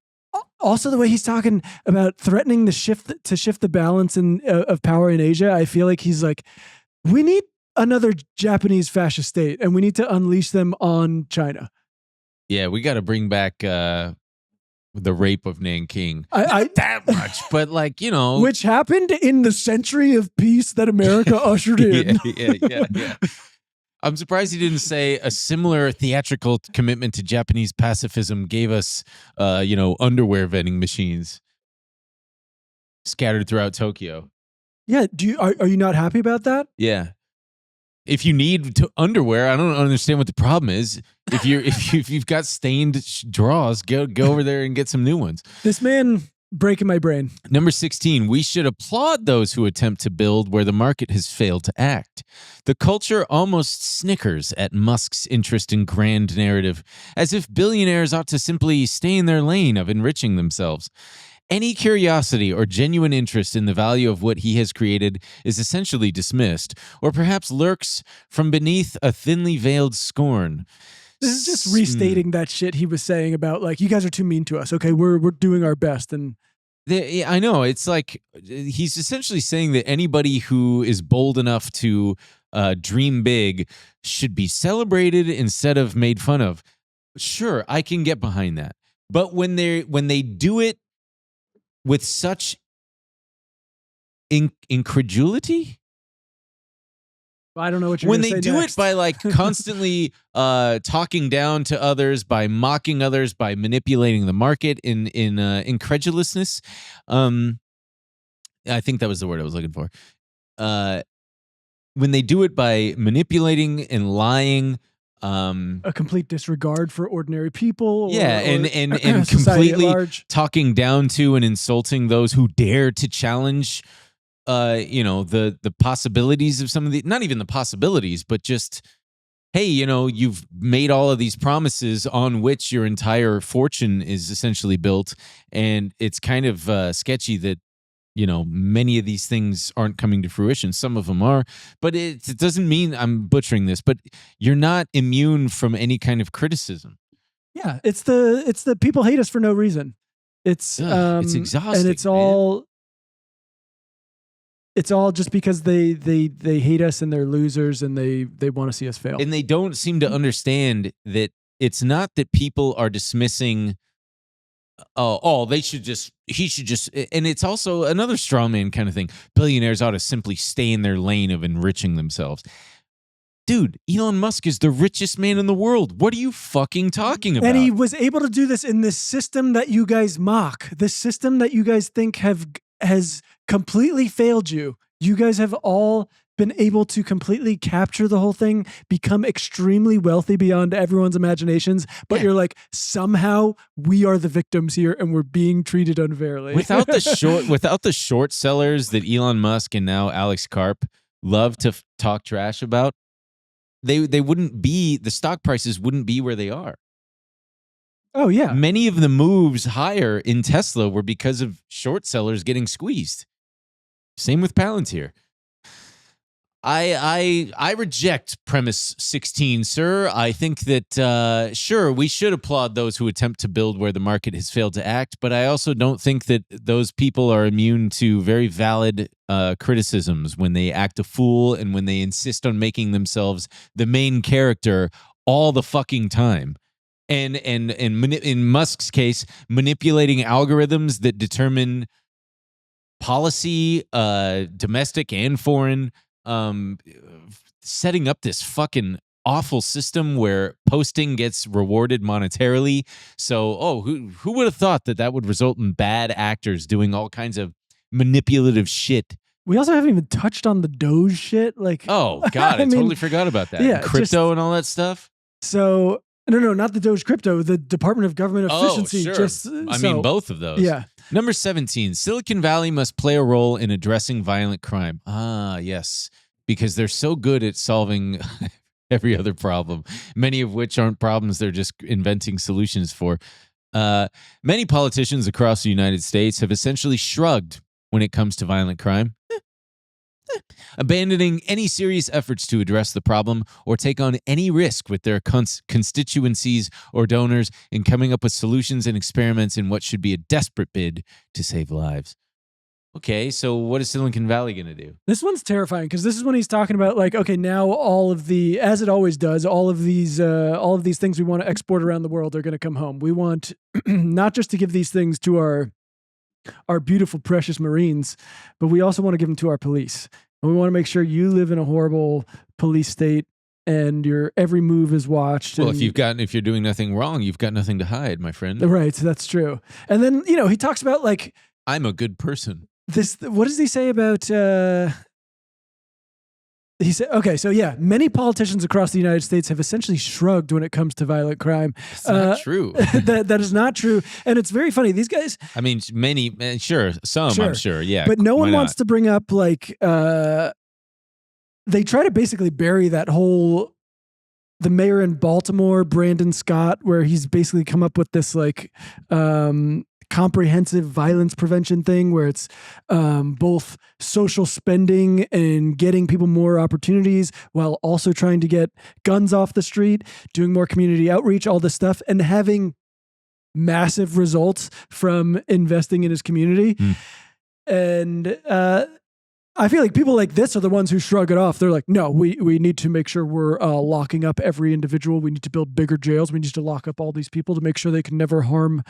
S1: also the way he's talking about threatening to shift the balance of power in Asia. I feel like he's like, we need another Japanese fascist state and we need to unleash them on China.
S2: Yeah, we got to bring back the rape of Nanking.
S1: Not
S2: that much, but
S1: which happened in the century of peace that America ushered in.
S2: Yeah. I'm surprised he didn't say a similar theatrical commitment to Japanese pacifism gave us, underwear vending machines scattered throughout Tokyo.
S1: Yeah. Are you not happy about that?
S2: Yeah. If you need underwear, I don't understand what the problem is. If you've got stained drawers, go over there and get some new ones.
S1: This man breaking my brain.
S2: Number 16, we should applaud those who attempt to build where the market has failed to act. The culture almost snickers at Musk's interest in grand narrative, as if billionaires ought to simply stay in their lane of enriching themselves. Any curiosity or genuine interest in the value of what he has created is essentially dismissed, or perhaps lurks from beneath a thinly veiled scorn.
S1: This is just restating that shit he was saying about, like, you guys are too mean to us. Okay, we're doing our best. And
S2: I know. It's like he's essentially saying that anybody who is bold enough to dream big should be celebrated instead of made fun of. Sure, I can get behind that. But when they do it with such incredulity,
S1: I don't know what you're
S2: when
S1: gonna
S2: they
S1: say
S2: do
S1: next.
S2: it by like constantly talking down to others, by mocking others, by manipulating the market in incredulousness. I think that was the word I was looking for. When they do it by manipulating and lying,
S1: a complete disregard for ordinary people.
S2: yeah,
S1: or
S2: and
S1: society at
S2: completely
S1: large.
S2: talking down to and insulting those who dare to challenge the possibilities of some of the, not even the possibilities, but just, hey, you've made all of these promises on which your entire fortune is essentially built, and it's kind of sketchy that many of these things aren't coming to fruition. Some of them are, but it doesn't mean, I'm butchering this, but you're not immune from any kind of criticism.
S1: Yeah, it's the people hate us for no reason. It's
S2: exhausting,
S1: and it's all just because they hate us and they're losers and they want to see us fail.
S2: And they don't seem to understand that it's not that people are dismissing, he should just, and it's also another straw man kind of thing. Billionaires ought to simply stay in their lane of enriching themselves. Dude, Elon Musk is the richest man in the world. What are you fucking talking about?
S1: And he was able to do this in this system that you guys mock, this system that you guys think has completely failed you. You guys have all been able to completely capture the whole thing, become extremely wealthy beyond everyone's imaginations, but you're like, somehow we are the victims here and we're being treated unfairly.
S2: Without the short sellers that Elon Musk and now Alex Karp love to talk trash about, they wouldn't be, the stock prices wouldn't be where they are.
S1: Oh yeah.
S2: Many of the moves higher in Tesla were because of short sellers getting squeezed. Same with Palantir. I reject premise 16, sir. I think that, sure, we should applaud those who attempt to build where the market has failed to act, but I also don't think that those people are immune to very valid criticisms when they act a fool and when they insist on making themselves the main character all the fucking time. And in Musk's case, manipulating algorithms that determine policy, domestic and foreign, setting up this fucking awful system where posting gets rewarded monetarily. So, who would have thought that would result in bad actors doing all kinds of manipulative shit?
S1: We also haven't even touched on the Doge shit. Like,
S2: oh God, I totally forgot about that.
S1: Yeah,
S2: Crypto and all that stuff.
S1: So, no, not the Doge crypto, the Department of Government Efficiency.
S2: Oh, sure. I mean, both of those.
S1: Yeah.
S2: Number 17, Silicon Valley must play a role in addressing violent crime. Ah, yes, because they're so good at solving every other problem, many of which aren't problems they're just inventing solutions for. Many politicians across the United States have essentially shrugged when it comes to violent crime, abandoning any serious efforts to address the problem or take on any risk with their constituencies or donors in coming up with solutions and experiments in what should be a desperate bid to save lives. Okay, so what is Silicon Valley going to do?
S1: This one's terrifying because this is when he's talking about, like, okay, now all of the, as it always does, all of these things we want to export around the world are going to come home. We want not just to give these things to our beautiful, precious Marines, but we also want to give them to our police. And we want to make sure you live in a horrible police state and your every move is watched.
S2: Well, if you're doing nothing wrong, you've got nothing to hide, my friend.
S1: Right, that's true. And then, he talks about, like,
S2: I'm a good person.
S1: What does he say about He said, okay, so yeah, many politicians across the United States have essentially shrugged when it comes to violent crime.
S2: It's not true.
S1: that is not true. And it's very funny. These guys,
S2: I mean, many, sure, some, I'm sure, yeah.
S1: but no
S2: why
S1: one wants
S2: not?
S1: to bring up like, they try to basically bury that whole, the mayor in Baltimore, Brandon Scott, where he's basically come up with this like, comprehensive violence prevention thing where it's both social spending and getting people more opportunities while also trying to get guns off the street, doing more community outreach, all this stuff, and having massive results from investing in his community. And I feel like people like this are the ones who shrug it off. They're like, no, we need to make sure we're locking up every individual. We need to build bigger jails. We need to lock up all these people to make sure they can never harm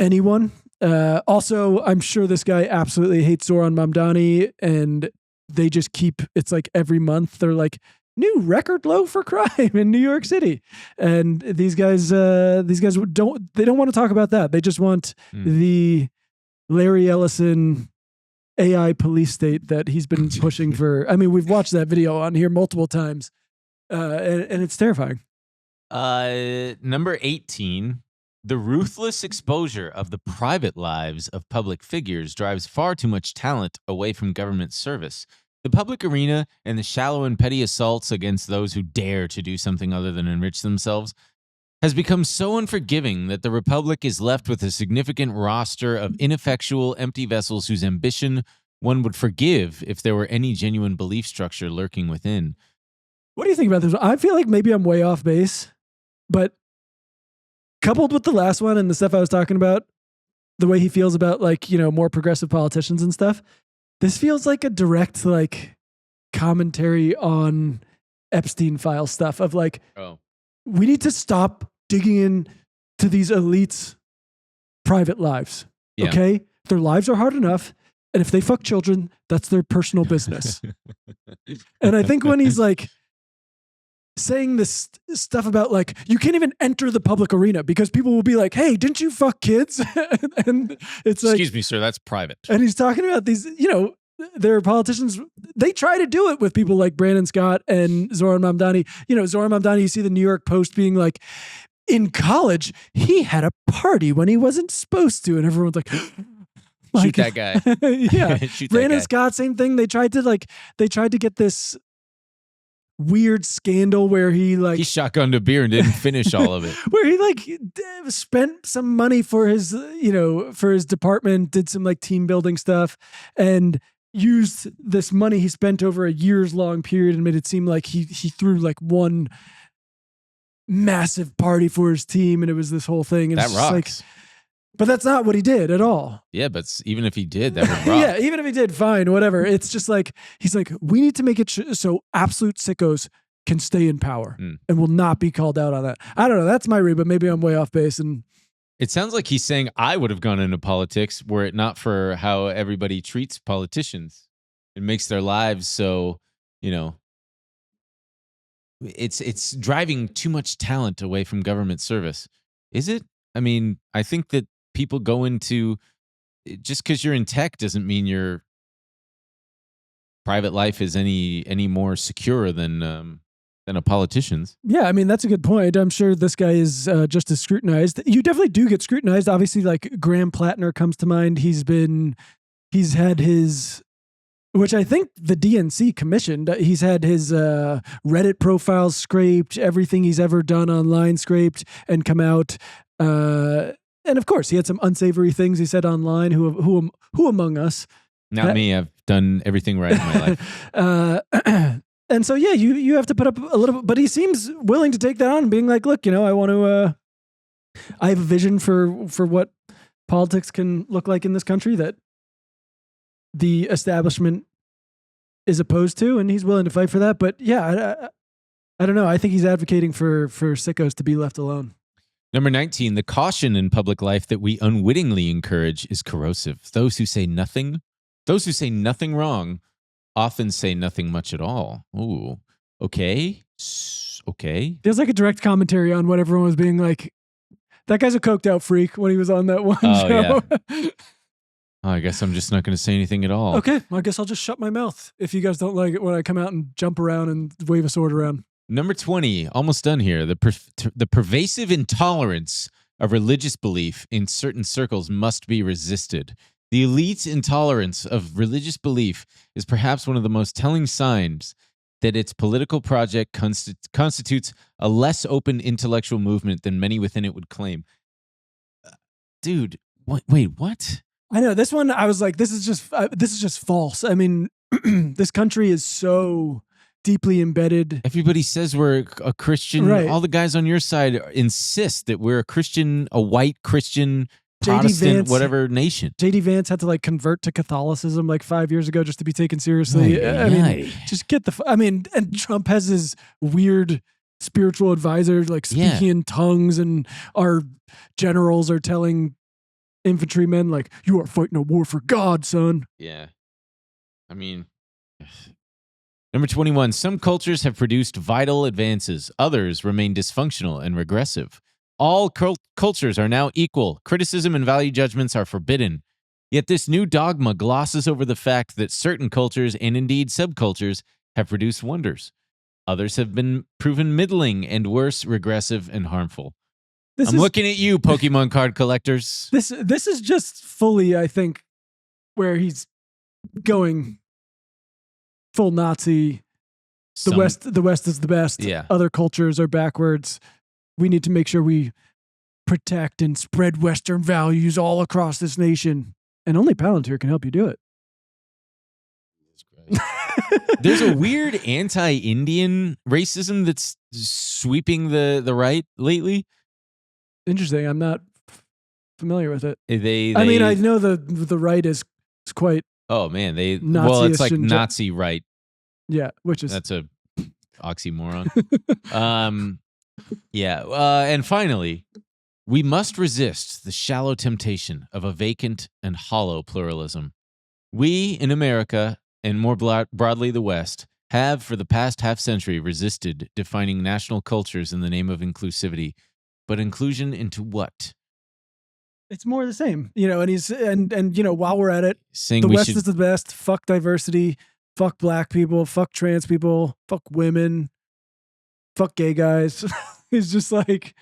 S1: anyone. Also, I'm sure this guy absolutely hates Zoran Mamdani, and they just keep, it's like every month they're like, new record low for crime in New York City. And these guys don't want to talk about that. They just want the Larry Ellison AI police state that he's been pushing for. I mean, we've watched that video on here multiple times, and it's terrifying.
S2: Number 18. The ruthless exposure of the private lives of public figures drives far too much talent away from government service. The public arena and the shallow and petty assaults against those who dare to do something other than enrich themselves has become so unforgiving that the Republic is left with a significant roster of ineffectual, empty vessels whose ambition one would forgive if there were any genuine belief structure lurking within.
S1: What do you think about this? I feel like maybe I'm way off base, but coupled with the last one and the stuff I was talking about, the way he feels about like, more progressive politicians and stuff, this feels like a direct like commentary on Epstein file stuff of like, we need to stop digging in to these elites' private lives.
S2: Yeah.
S1: Okay? Their lives are hard enough. And if they fuck children, that's their personal business. And I think when he's like, saying this stuff about like, you can't even enter the public arena because people will be like, hey, didn't you fuck kids? And it's like,
S2: excuse me, sir, that's private.
S1: And he's talking about these, there are politicians, they try to do it with people like Brandon Scott and Zoran Mamdani. Zoran Mamdani, you see the New York Post being like, in college, he had a party when he wasn't supposed to. And everyone's like,
S2: shoot that guy.
S1: Yeah.
S2: Shoot
S1: Brandon
S2: that guy.
S1: Scott, same thing. They tried to get this weird scandal where he
S2: shotgunned a beer and didn't finish all of it.
S1: Where he spent some money for his department, did some like team building stuff, and used this money he spent over a years long period and made it seem like he threw like one massive party for his team, and it was this whole thing. And
S2: that
S1: it's just
S2: rocks.
S1: But that's not what he did at all.
S2: Yeah, but even if he did, that would rock.
S1: Yeah, even if he did, fine, whatever. It's just like, he's like, we need to make it so absolute sickos can stay in power and will not be called out on that. I don't know. That's my read, but maybe I'm way off base. And
S2: it sounds like he's saying I would have gone into politics were it not for how everybody treats politicians. It makes their lives so, it's driving too much talent away from government service. Is it? I mean, I think that people go into, just because you're in tech doesn't mean your private life is any more secure than a politician's.
S1: Yeah, I mean, that's a good point. I'm sure this guy is just as scrutinized. You definitely do get scrutinized. Obviously, like Graham Plattner comes to mind. He's had his, which I think the DNC commissioned. He's had his Reddit profiles scraped, everything he's ever done online scraped and come out. And of course, he had some unsavory things he said online. Who among us?
S2: Not me. I've done everything right in my life.
S1: And so, yeah, you have to put up a little bit, but he seems willing to take that on and being like, look, I want to, I have a vision for what politics can look like in this country that the establishment is opposed to, and he's willing to fight for that. But yeah, I don't know. I think he's advocating for sickos to be left alone.
S2: Number 19, the caution in public life that we unwittingly encourage is corrosive. Those who say nothing wrong often say nothing much at all. Ooh, okay.
S1: Feels like a direct commentary on what everyone was being like. That guy's a coked out freak when he was on that one show.
S2: Yeah. Oh, I guess I'm just not going to say anything at all.
S1: Okay, I guess I'll just shut my mouth if you guys don't like it when I come out and jump around and wave a sword around.
S2: Number 20, almost done here. The pervasive intolerance of religious belief in certain circles must be resisted. The elite's intolerance of religious belief is perhaps one of the most telling signs that its political project constitutes a less open intellectual movement than many within it would claim. Dude, wait, what?
S1: I know this one. I was like, this is just false. I mean, this country is so deeply embedded.
S2: Everybody says we're a Christian.
S1: Right.
S2: All the guys on your side insist that we're a Christian, a white Christian, Protestant, whatever nation.
S1: JD Vance had to like convert to Catholicism like 5 years ago just to be taken seriously. I mean, just get the. I mean, and Trump has his weird spiritual advisor like speaking in tongues, and our generals are telling infantrymen like, "You are fighting a war for God, son."
S2: Yeah, I mean. Number 21, some cultures have produced vital advances. Others remain dysfunctional and regressive. All cultures are now equal. Criticism and value judgments are forbidden. Yet this new dogma glosses over the fact that certain cultures, and indeed subcultures, have produced wonders. Others have been proven middling and worse, regressive and harmful. I'm looking at you, Pokemon card collectors.
S1: This is just fully, I think, where he's going full Nazi. The West is the best.
S2: Yeah.
S1: Other cultures are backwards. We need to make sure we protect and spread Western values all across this nation. And only Palantir can help you do it.
S2: There's a weird anti-Indian racism that's sweeping the right lately.
S1: Interesting. I'm not familiar with it.
S2: They
S1: I mean, I know the right is quite.
S2: Oh man,
S1: Nazi-ish
S2: it's like
S1: and
S2: Nazi right.
S1: Yeah, which is
S2: That's a oxymoron. Yeah. And finally, we must resist the shallow temptation of a vacant and hollow pluralism. We in America, and more broadly the West, have for the past half century resisted defining national cultures in the name of inclusivity. But inclusion into what?
S1: It's more the same, and he's and while we're at it,
S2: Saying
S1: the
S2: we
S1: West
S2: should,
S1: is the best. Fuck diversity. Fuck black people. Fuck trans people. Fuck women. Fuck gay guys. He's just like,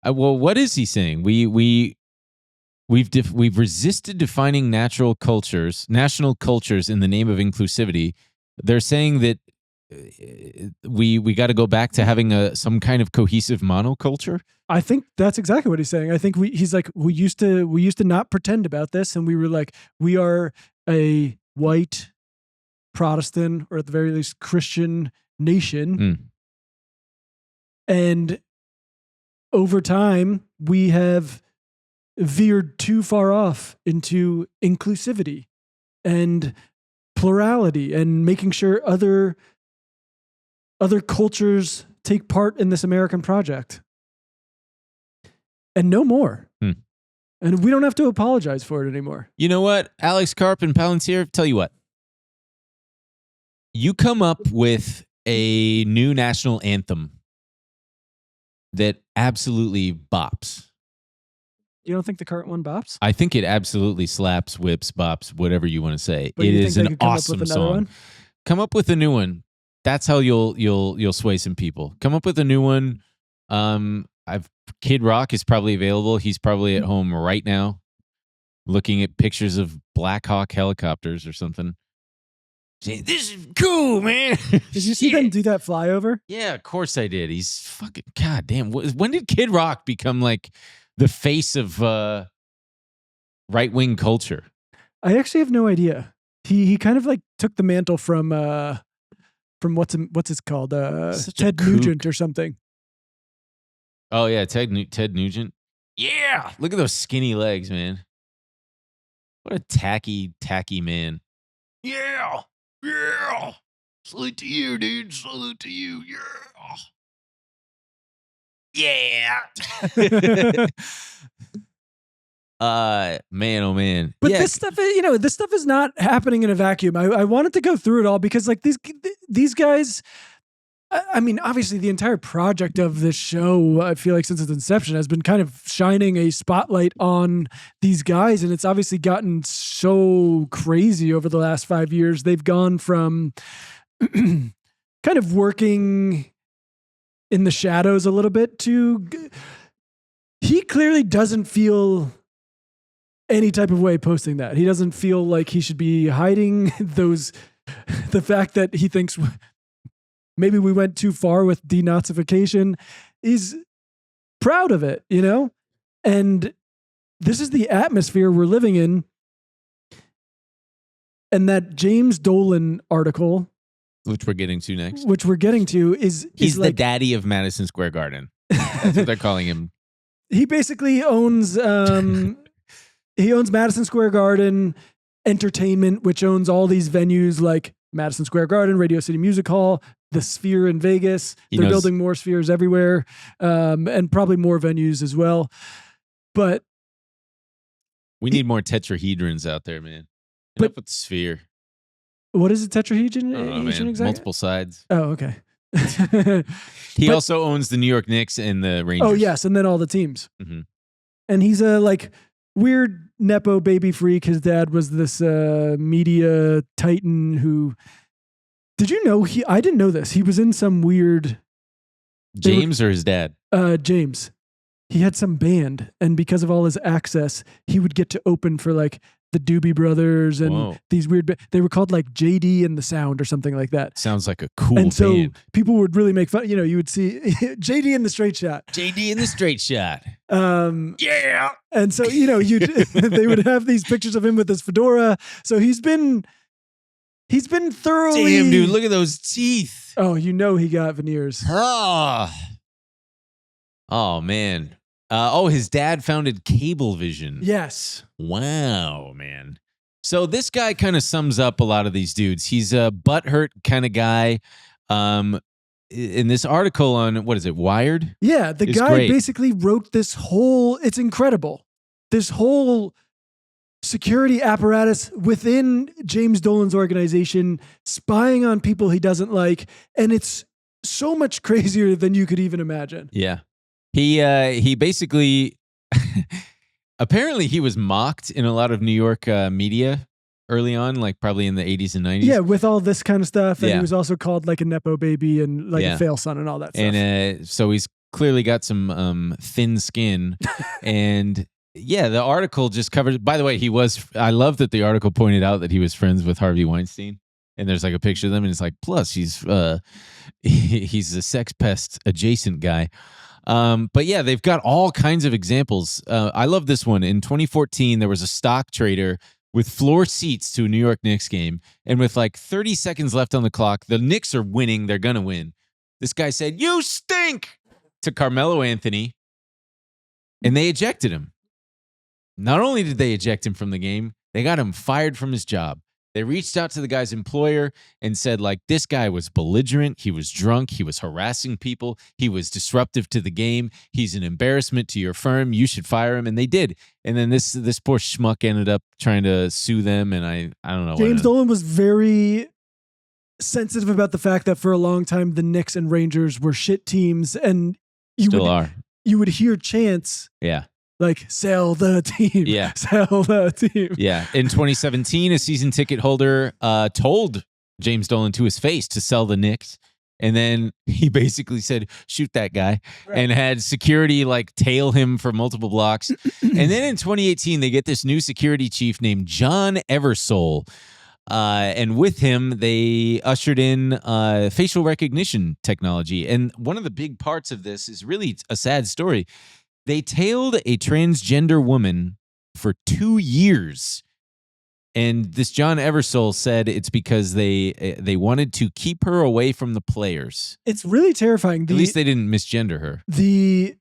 S2: well, what is he saying? We've resisted defining national cultures in the name of inclusivity. They're saying that we got to go back to having some kind of cohesive monoculture.
S1: I think that's exactly what he's saying. I think he's like, we used to not pretend about this, and we were like, we are a white Protestant, or at the very least Christian nation. And over time, we have veered too far off into inclusivity and plurality and making sure other cultures take part in this American project. And no more. And we don't have to apologize for it anymore.
S2: You know what? Alex Karp and Palantir, tell you what. You come up with a new national anthem that absolutely bops.
S1: You don't think the current one bops?
S2: I think it absolutely slaps, whips, bops, whatever you want to say.
S1: But
S2: it
S1: you
S2: is
S1: think they
S2: an
S1: could come up
S2: awesome
S1: with another
S2: song.
S1: one?
S2: Come up with a new one. That's how you'll sway some people. Come up with a new one. Kid Rock is probably available. He's probably at home right now, looking at pictures of Black Hawk helicopters or something. This is cool, man.
S1: Did you see them do that flyover?
S2: Yeah, of course I did. He's fucking goddamn. When did Kid Rock become like the face of right-wing culture?
S1: I actually have no idea. He kind of like took the mantle from what's it called? Ted Nugent or something.
S2: Oh yeah, Ted Nugent. Yeah, look at those skinny legs, man. What a tacky man. Yeah. Salute to you, dude. Salute to you. Yeah. Man, oh man.
S1: But this stuff is not happening in a vacuum. I wanted to go through it all because like these guys, I mean, obviously, the entire project of this show, I feel like since its inception, has been kind of shining a spotlight on these guys. And it's obviously gotten so crazy over the last 5 years. They've gone from kind of working in the shadows a little bit to. He clearly doesn't feel any type of way posting that. He doesn't feel like he should be hiding the fact that he thinks maybe we went too far with denazification. He's proud of it, you know? And this is the atmosphere we're living in. And that James Dillon article,
S2: which we're getting to next,
S1: is
S2: he's
S1: like,
S2: the daddy of Madison Square Garden. That's what they're calling him.
S1: He basically owns Madison Square Garden Entertainment, which owns all these venues like Madison Square Garden, Radio City Music Hall, the Sphere in Vegas. They're building more spheres everywhere, and probably more venues as well. But
S2: we need more tetrahedrons out there, man. Enough with the sphere.
S1: What is a tetrahedron?
S2: I don't know, man.
S1: Exactly?
S2: Multiple sides.
S1: Oh, okay.
S2: He also owns the New York Knicks and the Rangers.
S1: Oh, yes, and then all the teams.
S2: Mm-hmm.
S1: And he's a like weird nepo baby freak. His dad was this media titan who. Did you know I didn't know this. He was in some weird.
S2: James or his dad?
S1: James. He had some band, and because of all his access, he would get to open for like the Doobie Brothers and these weird. They were called like JD and the Sound or something like that.
S2: Sounds like a cool
S1: and so
S2: band.
S1: People would really make fun. You know, you would see JD in the Straight Shot.
S2: JD in the Straight Shot.
S3: Yeah.
S1: And so they would have these pictures of him with his fedora. So he's been thoroughly.
S2: Damn, dude, look at those teeth.
S1: Oh, you know he got veneers.
S2: Oh man. His dad founded Cablevision.
S1: Yes.
S2: Wow, man. So this guy kind of sums up a lot of these dudes. He's a butthurt kind of guy. In this article on, what is it, Wired?
S1: Yeah, the guy basically wrote this whole, it's incredible, this whole security apparatus within James Dolan's organization, spying on people he doesn't like. And it's so much crazier than you could even imagine.
S2: Yeah. He basically, apparently he was mocked in a lot of New York media early on, like probably in the 80s and 90s.
S1: Yeah, with all this kind of stuff. And he was also called like a nepo baby and like a fail son and all that stuff.
S2: And so he's clearly got some thin skin. And yeah, the article just covers, by the way, I love that the article pointed out that he was friends with Harvey Weinstein. And there's like a picture of them and it's like, plus he's a sex pest adjacent guy. But yeah, they've got all kinds of examples. I love this one. In 2014, there was a stock trader with floor seats to a New York Knicks game. And with like 30 seconds left on the clock, the Knicks are winning. They're going to win. This guy said, "You stink," to Carmelo Anthony. And they ejected him. Not only did they eject him from the game, they got him fired from his job. They reached out to the guy's employer and said, like, this guy was belligerent. He was drunk. He was harassing people. He was disruptive to the game. He's an embarrassment to your firm. You should fire him. And they did. And then this poor schmuck ended up trying to sue them. And I don't know.
S1: James Dolan was very sensitive about the fact that for a long time, the Knicks and Rangers were shit teams. And you would hear chants.
S2: Yeah.
S1: Like, sell the team.
S2: Yeah.
S1: Sell the team.
S2: Yeah. In 2017, a season ticket holder told James Dolan to his face to sell the Knicks. And then he basically said, shoot that guy. Right. And had security like tail him for multiple blocks. And then in 2018, they get this new security chief named John Eversole. And with him, they ushered in facial recognition technology. And one of the big parts of this is really a sad story. They tailed a transgender woman for 2 years. And this John Eversole said it's because they wanted to keep her away from the players.
S1: It's really terrifying.
S2: At least they didn't misgender her.
S1: The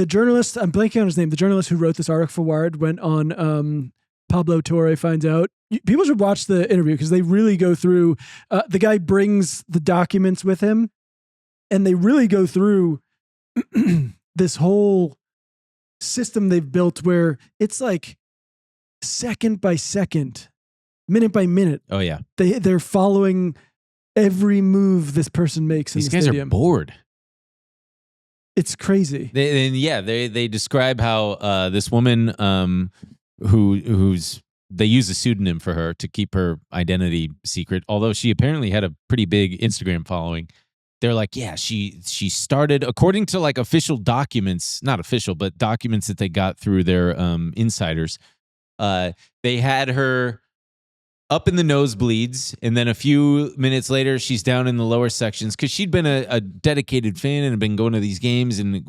S1: journalist, I'm blanking on his name, the journalist who wrote this article for Wired went on Pablo Torre Finds Out. People should watch the interview because they really go through, the guy brings the documents with him and they really go through this whole system they've built where it's like second by second, minute by minute.
S2: Oh yeah.
S1: They're following every move this person makes in
S2: These
S1: the
S2: guys
S1: stadium.
S2: are bored.
S1: It's crazy.
S2: They describe how this woman who's they use a pseudonym for her to keep her identity secret, although she apparently had a pretty big Instagram following. They're like, yeah, she started, according to like official documents, not official, but documents that they got through their insiders. They had her up in the nosebleeds, and then a few minutes later, she's down in the lower sections because she'd been a dedicated fan and had been going to these games and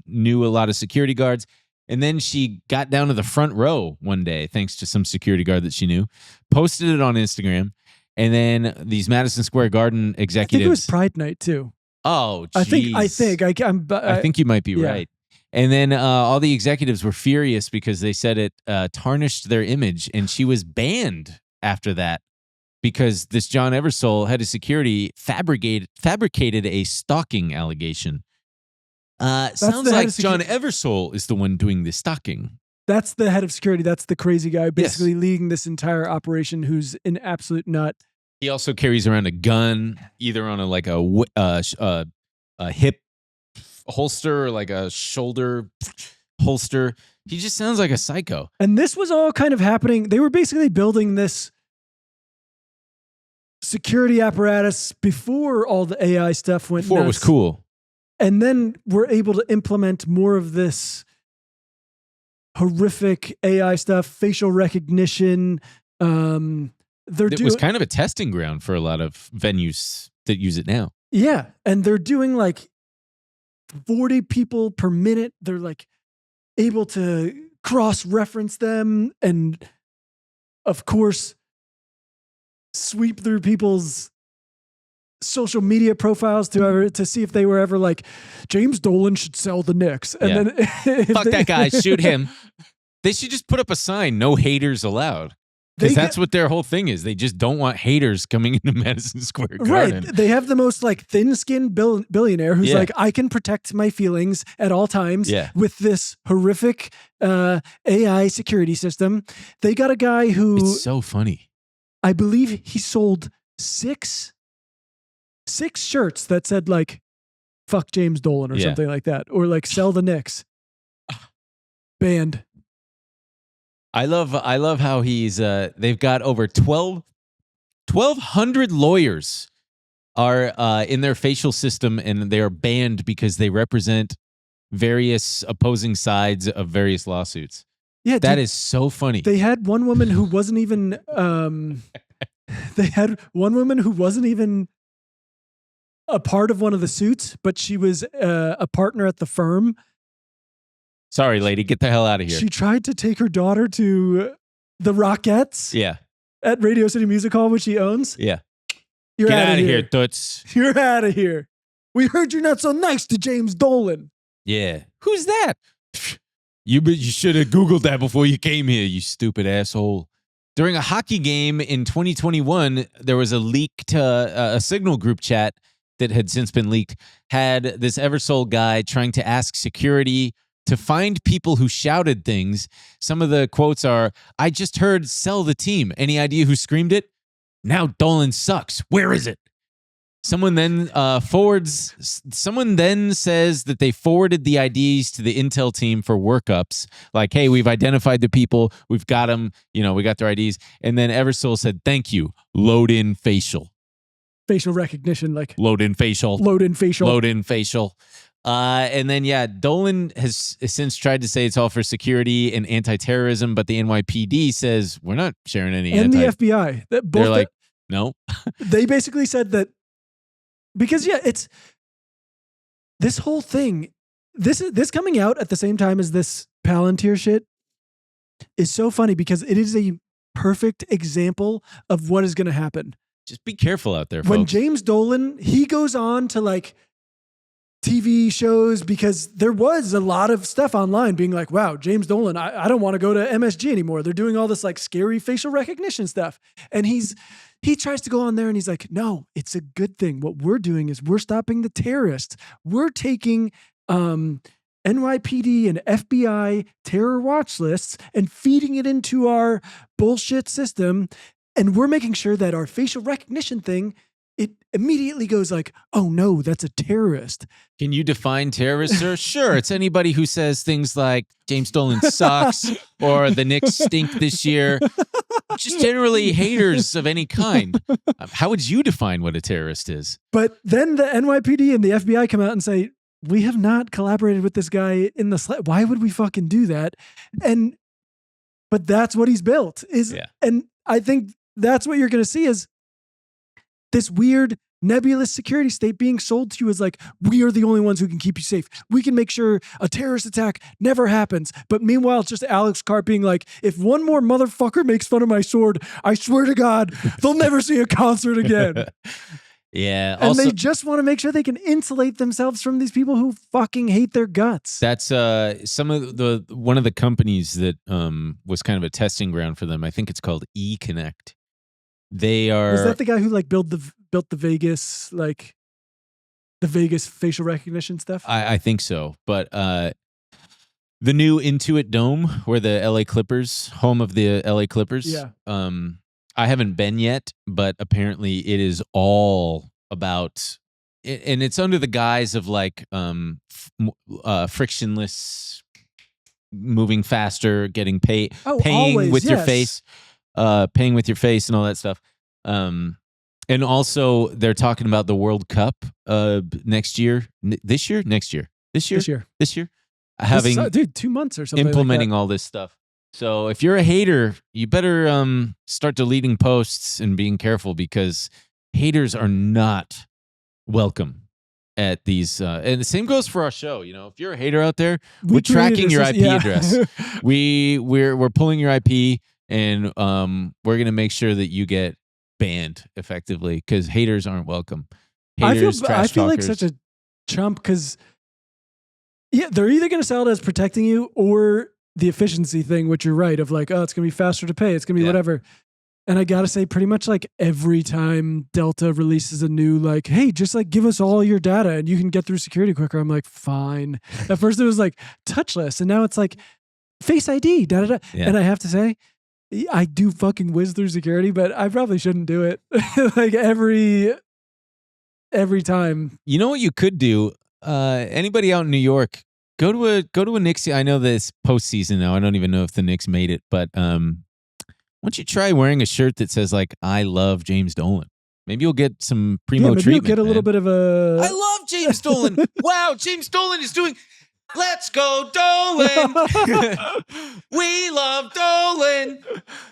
S2: knew a lot of security guards. And then she got down to the front row one day, thanks to some security guard that she knew, posted it on Instagram. And then these Madison Square Garden executives.
S1: I think it was Pride Night too.
S2: Oh,
S1: geez. I
S2: think you might be right. And then all the executives were furious because they said it tarnished their image, and she was banned after that because this John Eversole, head of security, fabricated a stalking allegation. Sounds like John Eversole is the one doing the stalking.
S1: That's the head of security. That's the crazy guy basically leading this entire operation, who's an absolute nut.
S2: He also carries around a gun, either on a hip holster or like a shoulder holster. He just sounds like a psycho.
S1: And this was all kind of happening. They were basically building this security apparatus before all the AI stuff went
S2: Before
S1: nuts.
S2: It was cool.
S1: And then we're able to implement more of this horrific AI stuff, facial recognition. It was kind
S2: of a testing ground for a lot of venues that use it now.
S1: Yeah. And they're doing like 40 people per minute. They're like able to cross-reference them and, of course, sweep through people's social media profiles to see if they were ever like, James Dolan should sell the Knicks. And then
S2: fuck that guy, shoot him. They should just put up a sign, no haters allowed. Because that's what their whole thing is. They just don't want haters coming into Madison Square Garden.
S1: Right. They have the most like thin-skinned billionaire who's like, I can protect my feelings at all times with this horrific AI security system. They got a guy who...
S2: It's so funny.
S1: I believe he sold six shirts that said like, fuck James Dolan or something like that. Or like, sell the Knicks. Banned.
S2: I love how he's they've got over 1,200 lawyers are in their facial system, and they are banned because they represent various opposing sides of various lawsuits.
S1: Yeah,
S2: that is so funny.
S1: They had one woman who wasn't even a part of one of the suits, but she was a partner at the firm.
S2: Sorry, lady, get the hell out of here.
S1: She tried to take her daughter to the Rockettes.
S2: Yeah.
S1: At Radio City Music Hall, which she owns.
S2: Yeah.
S1: Get
S2: out of here, Toots.
S1: You're out of here. We heard you're not so nice to James Dolan.
S2: Yeah. Who's that? You should have Googled that before you came here, you stupid asshole. During a hockey game in 2021, there was a leaked a Signal group chat that had since been leaked, had this Eversole guy trying to ask security to find people who shouted things. Some of the quotes are, I just heard sell the team. Any idea who screamed it? Now Dolan sucks. Where is it? Someone then says that they forwarded the IDs to the intel team for workups. Like, hey, we've identified the people. We've got them. We got their IDs. And then Eversole said, thank you. Load in facial.
S1: Facial recognition, like.
S2: Load in facial.
S1: Load in facial.
S2: Load in facial. And then, Dolan has since tried to say it's all for security and anti-terrorism, but the NYPD says we're not sharing any.
S1: And the FBI.
S2: They're like, no.
S1: They basically said that because it's this whole thing. This coming out at the same time as this Palantir shit is so funny because it is a perfect example of what is going to happen.
S2: Just be careful out there, folks.
S1: When James Dolan, he goes on to like TV shows because there was a lot of stuff online being like, wow, James Dolan, I don't want to go to MSG anymore. They're doing all this like scary facial recognition stuff. And he tries to go on there and he's like, no, it's a good thing. What we're doing is we're stopping the terrorists. We're taking NYPD and FBI terror watch lists and feeding it into our bullshit system. And we're making sure that our facial recognition thing it immediately goes like, oh no, that's a terrorist.
S2: Can you define terrorist, sir? Sure. It's anybody who says things like James Dolan sucks or the Knicks stink this year. Just generally haters of any kind. How would you define what a terrorist is?
S1: But then the NYPD and the FBI come out and say, we have not collaborated with this guy in the why would we fucking do that? But that's what he's built and I think that's what you're going to see is this weird nebulous security state being sold to you as like, we are the only ones who can keep you safe. We can make sure a terrorist attack never happens. But meanwhile, it's just Alex Carp being like, if one more motherfucker makes fun of my sword, I swear to God, they'll never see a concert again.
S2: Yeah.
S1: And they just want to make sure they can insulate themselves from these people who fucking hate their guts.
S2: That's one of the companies that was kind of a testing ground for them. I think it's called eConnect. They are.
S1: Was that the guy who like built the Vegas facial recognition stuff?
S2: I think so. But the new Intuit Dome, where the LA Clippers, home of the LA Clippers.
S1: Yeah.
S2: I haven't been yet, but apparently it is all about, and it's under the guise of like frictionless, moving faster, getting paid, paying
S1: always,
S2: with your
S1: yes.
S2: face. Paying with your face and all that stuff. And also they're talking about the World Cup next year. This year? Having
S1: dude, 2 months or something.
S2: implementing all this stuff. So if you're a hater, you better start deleting posts and being careful because haters are not welcome at these. And the same goes for our show. You know, if you're a hater out there, we're tracking your IP address. We're pulling your IP. And we're going to make sure that you get banned effectively because haters aren't welcome. Haters,
S1: I feel like such a chump because they're either going to sell it as protecting you or the efficiency thing, which you're right, of like, oh, it's going to be faster to pay. It's going to be whatever. And I got to say, pretty much like every time Delta releases a new, like, hey, just like give us all your data and you can get through security quicker. I'm like, fine. At first it was like touchless and now it's like Face ID, da-da-da.
S2: Yeah.
S1: And I have to say, I do fucking whiz through security, but I probably shouldn't do it. Like every time.
S2: You know what you could do? Anybody out in New York, go to a Knicks. I know that it's postseason now. I don't even know if the Knicks made it, but why don't you try wearing a shirt that says like "I love James Dolan"? Maybe you'll get some primo
S1: maybe
S2: treatment.
S1: You'll get a little bit of a.
S2: I love James Dolan. Wow, James Dolan is doing. Let's go, Dolan. We love Dolan.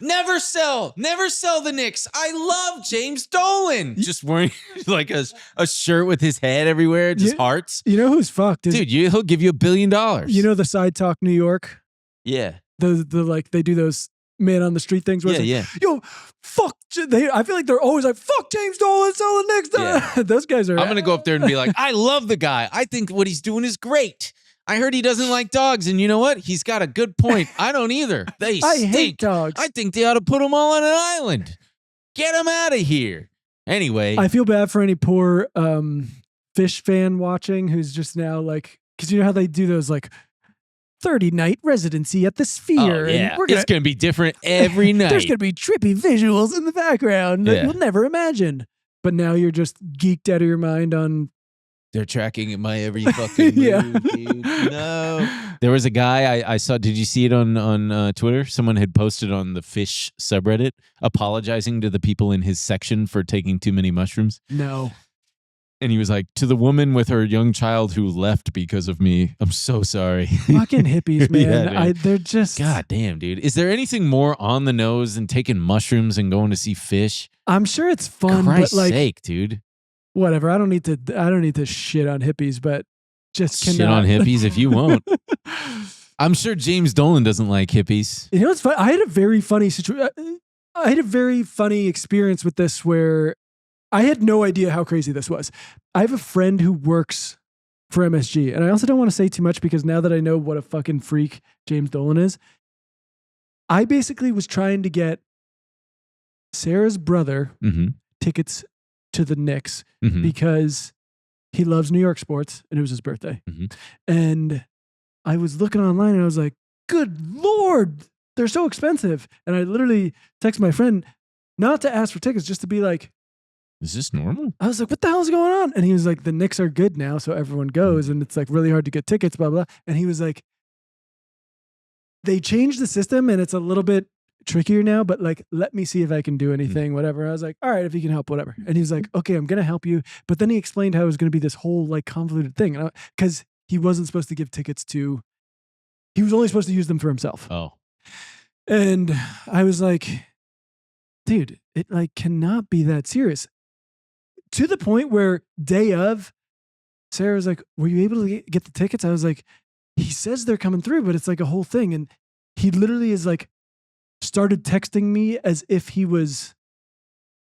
S2: Never sell the Knicks. I love James Dolan. Just wearing like a shirt with his head everywhere, just hearts.
S1: You know who's fucked?
S2: Dude, he'll give you $1 billion.
S1: You know the Side Talk New York?
S2: Yeah.
S1: The like they do those man on the street things where
S2: Yeah,
S1: it's like, yo, fuck. I feel like they're always like, fuck James Dolan, sell the Knicks.
S2: Yeah.
S1: Those guys are.
S2: I'm gonna go up there and be like, I love the guy. I think what he's doing is great. I heard he doesn't like dogs, and you know what? He's got a good point. I don't either. They
S1: I
S2: stink.
S1: hate dogs.
S2: I think they ought to put them all on an island. Get them out of here. Anyway.
S1: I feel bad for any poor fish fan watching who's just now like, because you know how they do those like 30-night residency at the Sphere.
S2: Oh, yeah.
S1: And
S2: it's going to be different every night.
S1: There's going to be trippy visuals in the background that you'll never imagine. But now you're just geeked out of your mind on.
S2: They're tracking my every fucking move, dude. No. There was a guy I saw. Did you see it on Twitter? Someone had posted on the fish subreddit apologizing to the people in his section for taking too many mushrooms.
S1: No.
S2: And he was like, to the woman with her young child who left because of me, I'm so sorry.
S1: Fucking hippies, man.
S2: Yeah, man.
S1: They're just.
S2: God damn, dude. Is there anything more on the nose than taking mushrooms and going to see fish?
S1: I'm sure it's fun,
S2: Christ's
S1: but like.
S2: sake, dude.
S1: Whatever. I don't need to shit on hippies, but just cannot.
S2: Shit on hippies if you won't. I'm sure James Dolan doesn't like hippies.
S1: You know what's funny? I had a very funny situation. I had a very funny experience with this where I had no idea how crazy this was. I have a friend who works for MSG, and I also don't want to say too much because now that I know what a fucking freak James Dolan is, I basically was trying to get Sarah's brother tickets to the Knicks because he loves New York sports and it was his birthday. And I was looking online and I was like, good Lord, they're so expensive. And I literally texted my friend not to ask for tickets, just to be like,
S2: Is this normal?
S1: I was like, what the hell is going on? And he was like, the Knicks are good now, so everyone goes, and it's like really hard to get tickets, blah, blah. And he was like, they changed the system and it's a little bit trickier now, but like, let me see if I can do anything, whatever. I was like, all right, if you can help, whatever. And he was like, okay, I'm going to help you. But then he explained how it was going to be this whole like convoluted thing. Because he wasn't supposed to give tickets to, he was only supposed to use them for himself.
S2: Oh.
S1: And I was like, dude, it like cannot be that serious. To the point where day of, Sarah was like, were you able to get the tickets? I was like, he says they're coming through, but it's like a whole thing. And he literally is like, started texting me as if he was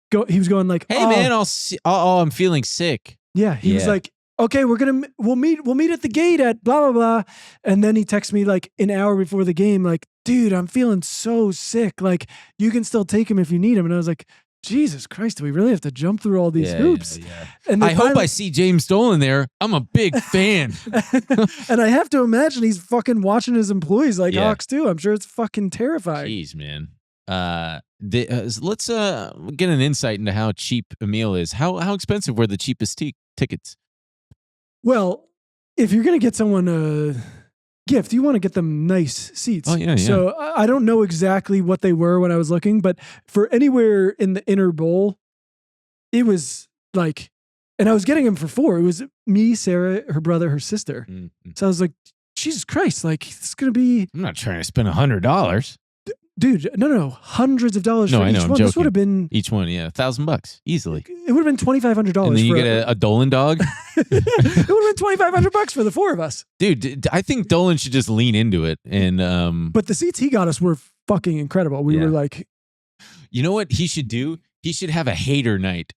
S1: going like,
S2: hey man, I'm feeling sick.
S1: Yeah. He was like, okay, we'll meet at the gate at blah, blah, blah. And then he texts me like an hour before the game, like, dude, I'm feeling so sick. Like you can still take him if you need him. And I was like, Jesus Christ, do we really have to jump through all these hoops?
S2: Yeah.
S1: And
S2: I hope I see James Dolan there. I'm a big fan.
S1: And I have to imagine he's fucking watching his employees like hawks too. I'm sure it's fucking terrifying.
S2: Jeez, man. Let's get an insight into how cheap Emil is. How expensive were the cheapest tickets?
S1: Well, if you're going to get someone a gift, you want to get them nice seats.
S2: Oh, yeah.
S1: So I don't know exactly what they were when I was looking, but for anywhere in the inner bowl, it was like, and I was getting them for 4. It was me, Sarah, her brother, her sister. Mm-hmm. So I was like, Jesus Christ, like it's going to to be.
S2: I'm not trying to spend $100.
S1: Dude, no, hundreds of dollars for each one. This would have been
S2: each one, $1,000 easily.
S1: It would have been $2,500.
S2: And then you get a Dolan dog.
S1: It would have been $2,500 for the 4 of us.
S2: Dude, I think Dolan should just lean into it. And
S1: but the seats he got us were fucking incredible. We were like,
S2: you know what he should do? He should have a hater night.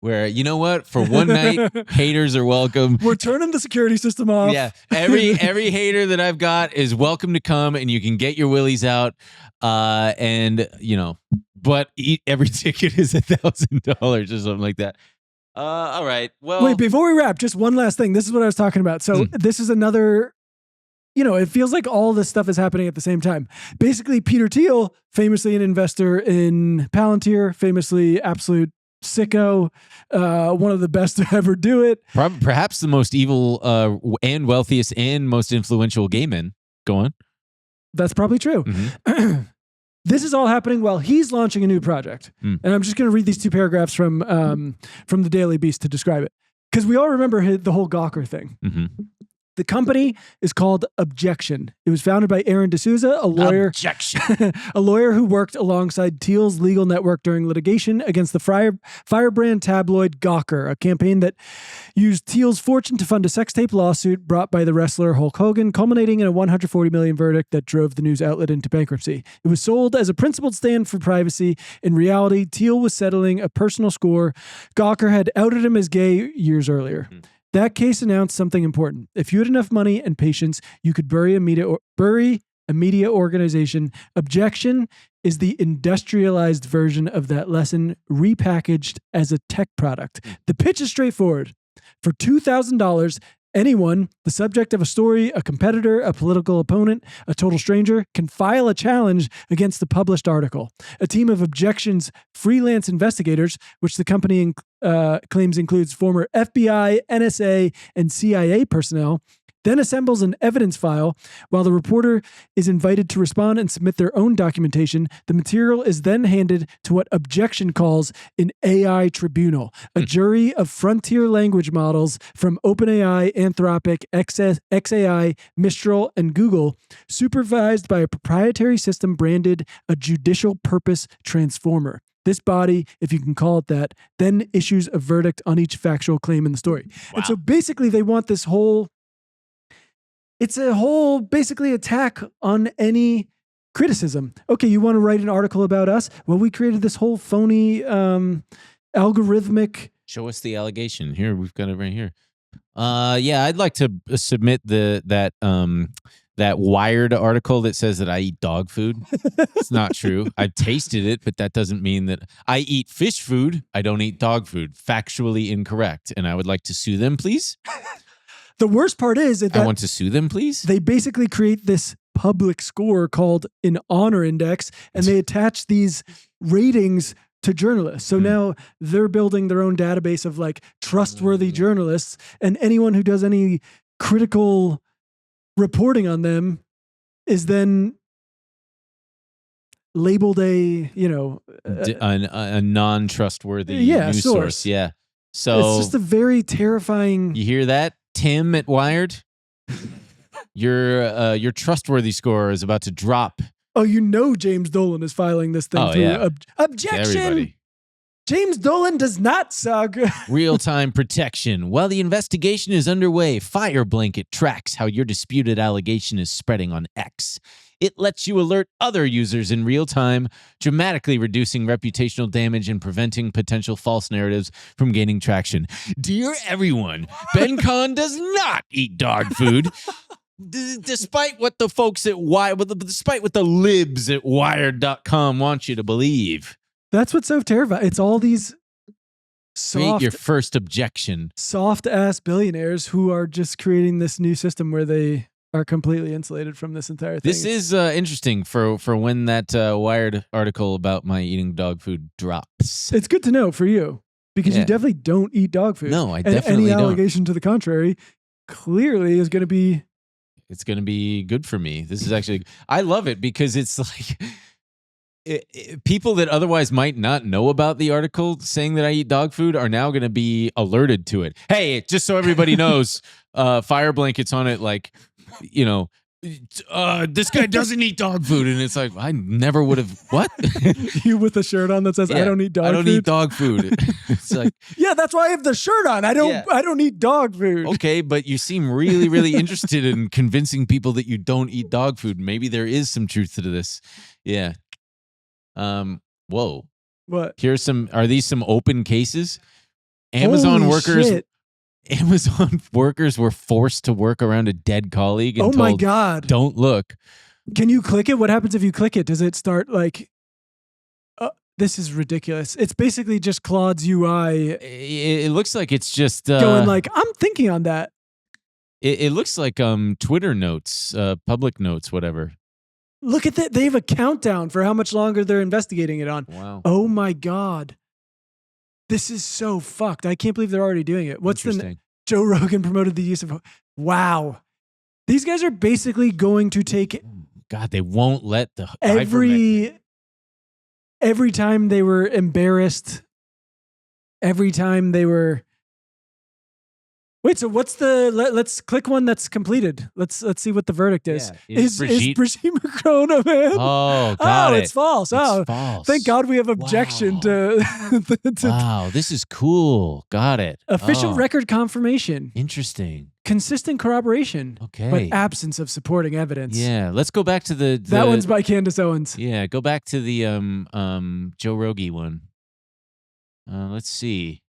S2: Where, you know what? For one night, haters are welcome.
S1: We're turning the security system off.
S2: Yeah. Every hater that I've got is welcome to come, and you can get your willies out. And, but every ticket is $1,000 or something like that. All right. Well,
S1: wait, before we wrap, just one last thing. This is what I was talking about. So this is another, it feels like all this stuff is happening at the same time. Basically, Peter Thiel, famously an investor in Palantir, famously absolute sicko, one of the best to ever do it.
S2: Perhaps the most evil and wealthiest and most influential gay men. Go on.
S1: That's probably true. Mm-hmm. This is all happening while he's launching a new project. And I'm just going to read these 2 paragraphs from the Daily Beast to describe it. Because we all remember the whole Gawker thing. Mm-hmm. The company is called Objection. It was founded by Aaron D'Souza, a lawyer.
S2: Objection.
S1: A lawyer who worked alongside Thiel's legal network during litigation against the firebrand tabloid Gawker, a campaign that used Thiel's fortune to fund a sex tape lawsuit brought by the wrestler Hulk Hogan, culminating in a $140 million verdict that drove the news outlet into bankruptcy. It was sold as a principled stand for privacy. In reality, Thiel was settling a personal score. Gawker had outed him as gay years earlier. That case announced something important. If you had enough money and patience, you could bury a media organization. Objection is the industrialized version of that lesson repackaged as a tech product. The pitch is straightforward. For $2,000, anyone, the subject of a story, a competitor, a political opponent, a total stranger, can file a challenge against the published article. A team of Objection's freelance investigators, which the company claims includes former FBI, NSA, and CIA personnel, then assembles an evidence file. While the reporter is invited to respond and submit their own documentation, the material is then handed to what Objection calls an AI tribunal, a jury of frontier language models from OpenAI, Anthropic, XAI, Mistral, and Google, supervised by a proprietary system branded a judicial purpose transformer. This body, if you can call it that, then issues a verdict on each factual claim in the story. Wow. And so basically they want this whole... It's a whole, basically, attack on any criticism. Okay, you want to write an article about us? Well, we created this whole phony algorithmic...
S2: Show us the allegation. Here, we've got it right here. I'd like to submit that Wired article that says that I eat dog food. It's not true. I've tasted it, but that doesn't mean that I eat fish food. I don't eat dog food. Factually incorrect. And I would like to sue them, please.
S1: The worst part is that
S2: I want to sue them, please.
S1: They basically create this public score called an honor index, and they attach these ratings to journalists. So now they're building their own database of like trustworthy journalists, and anyone who does any critical reporting on them is then labeled a
S2: non-trustworthy news
S1: source.
S2: source. Yeah. So
S1: it's just a very terrifying.
S2: You hear that, Tim at Wired? Your trustworthy score is about to drop.
S1: Oh, James Dolan is filing this thing through objection.
S2: Everybody.
S1: James Dolan does not suck.
S2: Real-time protection. While the investigation is underway, Fire Blanket tracks how your disputed allegation is spreading on X. It lets you alert other users in real time, dramatically reducing reputational damage and preventing potential false narratives from gaining traction. Dear everyone, Ben Kahn does not eat dog food. Despite what the folks at despite what the libs at Wired.com want you to believe.
S1: That's what's so terrifying. It's all these
S2: Create your first objection.
S1: soft ass billionaires who are just creating this new system where they are completely insulated from this entire thing.
S2: This is interesting for when that Wired article about my eating dog food drops.
S1: It's good to know for you because you definitely don't eat dog food.
S2: No, I
S1: And
S2: definitely
S1: any
S2: don't.
S1: allegation to the contrary clearly is going to be.
S2: It's going to be good for me. This is actually, I love it because it's like people that otherwise might not know about the article saying that I eat dog food are now going to be alerted to it. Hey, just so everybody knows, Fire Blanket's on it like, this guy doesn't eat dog food. And it's like, I never would have, what?
S1: You with a shirt on that says, I don't eat dog food?
S2: I don't eat dog food. It's like,
S1: yeah, that's why I have the shirt on. I don't eat dog food.
S2: okay, but you seem really, really interested in convincing people that you don't eat dog food. Maybe there is some truth to this. Yeah. Whoa.
S1: What?
S2: Are these some open cases?
S1: Holy
S2: Amazon workers were forced to work around a dead colleague and
S1: Oh my
S2: told,
S1: God.
S2: don't look.
S1: Can you click it? What happens if you click it? Does it start like, this is ridiculous. It's basically just Claude's UI
S2: It looks like it's just
S1: going like, I'm thinking on that.
S2: It looks like Twitter notes, public notes, whatever.
S1: Look at that. They have a countdown for how much longer they're investigating it on.
S2: Wow.
S1: Oh my God. This is so fucked. I can't believe they're already doing it. What's the Joe Rogan promoted the use of wow. These guys are basically going to take
S2: God, they won't let the
S1: every time they were embarrassed, every time they were Wait, so what's let's click one that's completed. Let's see what the verdict is.
S2: Yeah.
S1: Is Brigitte Macron a man?
S2: Oh, got it.
S1: It's false.
S2: It's false.
S1: Thank God we have objection to
S2: Wow, this is cool. Got it.
S1: Official record confirmation.
S2: Interesting.
S1: Consistent corroboration.
S2: Okay.
S1: But absence of supporting evidence.
S2: Yeah, let's go back to the
S1: that one's by Candace Owens.
S2: Yeah, go back to the Joe Rogan one. Let's see.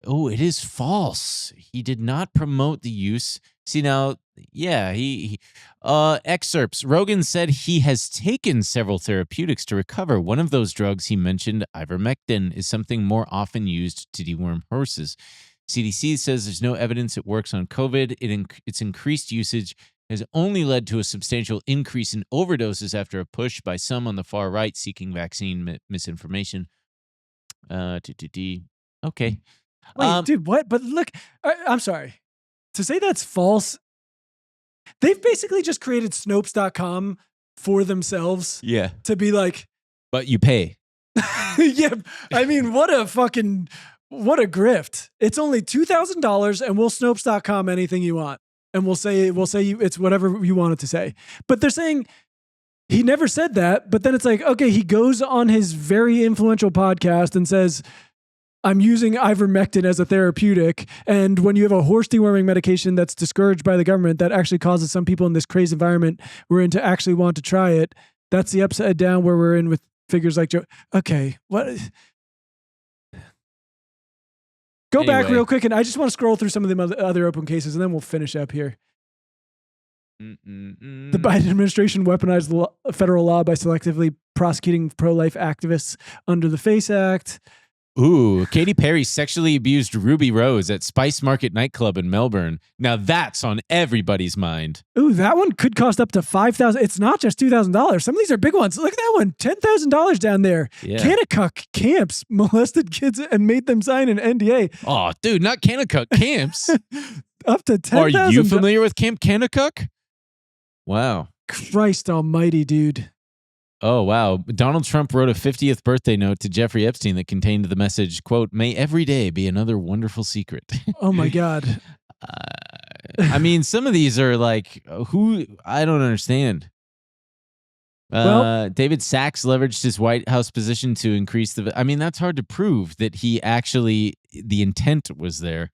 S2: Oh, it is false. He did not promote the use. See now, yeah, he excerpts. Rogan said he has taken several therapeutics to recover. One of those drugs he mentioned, ivermectin, is something more often used to deworm horses. CDC says there's no evidence it works on COVID. Its increased usage has only led to a substantial increase in overdoses after a push by some on the far right seeking vaccine misinformation. Okay.
S1: Wait, dude, what? But look, I'm sorry. To say that's false, they've basically just created Snopes.com for themselves.
S2: Yeah.
S1: To be like.
S2: But you pay.
S1: Yeah. I mean, what a grift. It's only $2,000 and we'll Snopes.com anything you want. And we'll say it's whatever you want it to say. But they're saying he never said that. But then it's like, okay, he goes on his very influential podcast and says, I'm using ivermectin as a therapeutic. And when you have a horse deworming medication that's discouraged by the government that actually causes some people in this crazy environment we're in to actually want to try it, that's the upside down where we're in with figures like Joe. Okay, what? Go back real quick, and I just want to scroll through some of the other open cases, and then we'll finish up here. The Biden administration weaponized federal law by selectively prosecuting pro-life activists under the FACE Act.
S2: Ooh, Katy Perry sexually abused Ruby Rose at Spice Market nightclub in Melbourne. Now that's on everybody's mind.
S1: Ooh, that one could cost up to $5,000. It's not just $2,000. Some of these are big ones. Look at that one, $10,000 down there.
S2: Yeah.
S1: Kanakuk camps molested kids and made them sign an NDA.
S2: Oh, dude, not Kanakuk camps.
S1: Up to $10,000.
S2: Are you familiar with Camp Kanakuk? Wow.
S1: Christ almighty, dude.
S2: Oh, wow. Donald Trump wrote a 50th birthday note to Jeffrey Epstein that contained the message, quote, "May every day be another wonderful secret."
S1: Oh, my God.
S2: I mean, some of these are like, I don't understand. David Sachs leveraged his White House position to increase I mean, that's hard to prove that he actually, the intent was there.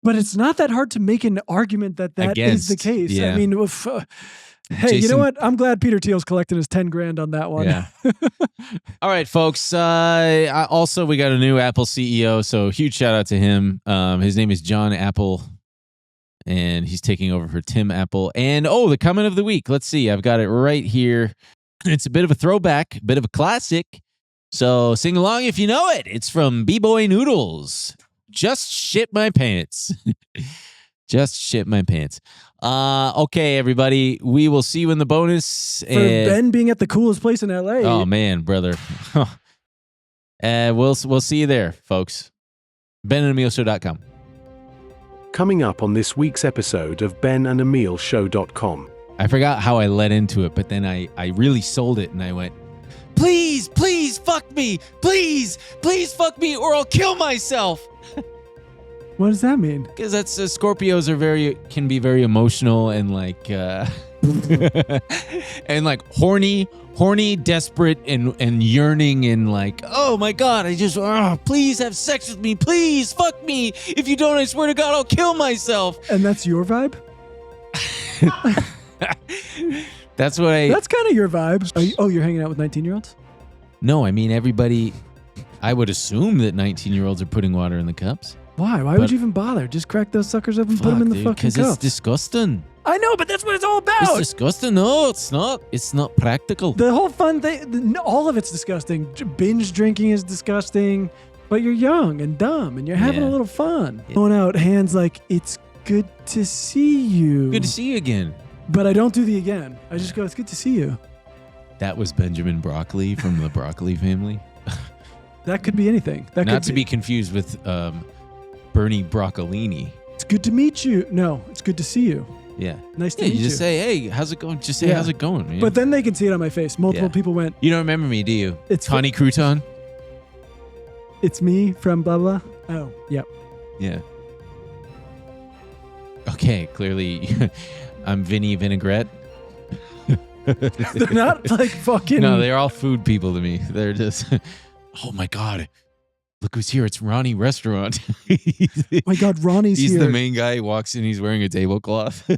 S1: But it's not that hard to make an argument that is the case.
S2: Yeah.
S1: I mean, hey, you know what? I'm glad Peter Thiel's collecting his 10 grand on that one.
S2: Yeah. All right, folks. Also, we got a new Apple CEO, so huge shout out to him. His name is John Apple, and he's taking over for Tim Apple. And the comment of the week. Let's see. I've got it right here. It's a bit of a throwback, a bit of a classic. So sing along if you know it. It's from B-Boy Noodles. Just shit my pants. Just shit my pants. Okay, everybody. We will see you in the bonus.
S1: For Ben being at the coolest place in LA.
S2: Oh, man, brother. We'll see you there, folks. BenandEmilShow.com.
S4: Coming up on this week's episode of BenandEmilShow.com.
S2: I forgot how I led into it, but then I really sold it and I went, please fuck me. Please fuck me or I'll kill myself.
S1: What does that mean?
S2: Because that's Scorpios can be very emotional and like and like horny, desperate and yearning and like, oh my God, please have sex with me, please fuck me. If you don't, I swear to God, I'll kill myself.
S1: And that's your vibe?
S2: That's
S1: kind of your vibe. You're hanging out with 19-year-olds?
S2: No, I mean everybody. I would assume that 19-year-olds are putting water in the cups.
S1: Why? Why would you even bother? Just crack those suckers up and put them in the fucking cups.
S2: Because it's disgusting.
S1: I know, but that's what it's all about.
S2: It's disgusting. No, it's not. It's not practical.
S1: The whole fun thing, all of it's disgusting. Binge drinking is disgusting, but you're young and dumb and you're having a little fun. Yeah. Going out, hands like, it's good to see you.
S2: Good to see you again.
S1: But I don't do the again. I just go, it's good to see you.
S2: That was Benjamin Broccoli from the Broccoli family.
S1: That could be anything.
S2: Not to be confused with Bernie Broccolini.
S1: It's good to meet you. No, it's good to see you.
S2: Yeah.
S1: Nice to meet you.
S2: You just say, hey, how's it going? Just say, how's it going, man?
S1: But then they can see it on my face. Multiple people went,
S2: you don't remember me, do you?
S1: It's
S2: Connie Crouton?
S1: It's me from blah, blah. Oh, yep.
S2: Yeah. Okay, clearly I'm Vinny Vinaigrette.
S1: They're not like fucking...
S2: No, they're all food people to me. They're just... Oh my God. Look who's here. It's Ronnie Restaurant.
S1: Oh my God, Ronnie's here.
S2: He's the main guy. He walks in. He's wearing a tablecloth.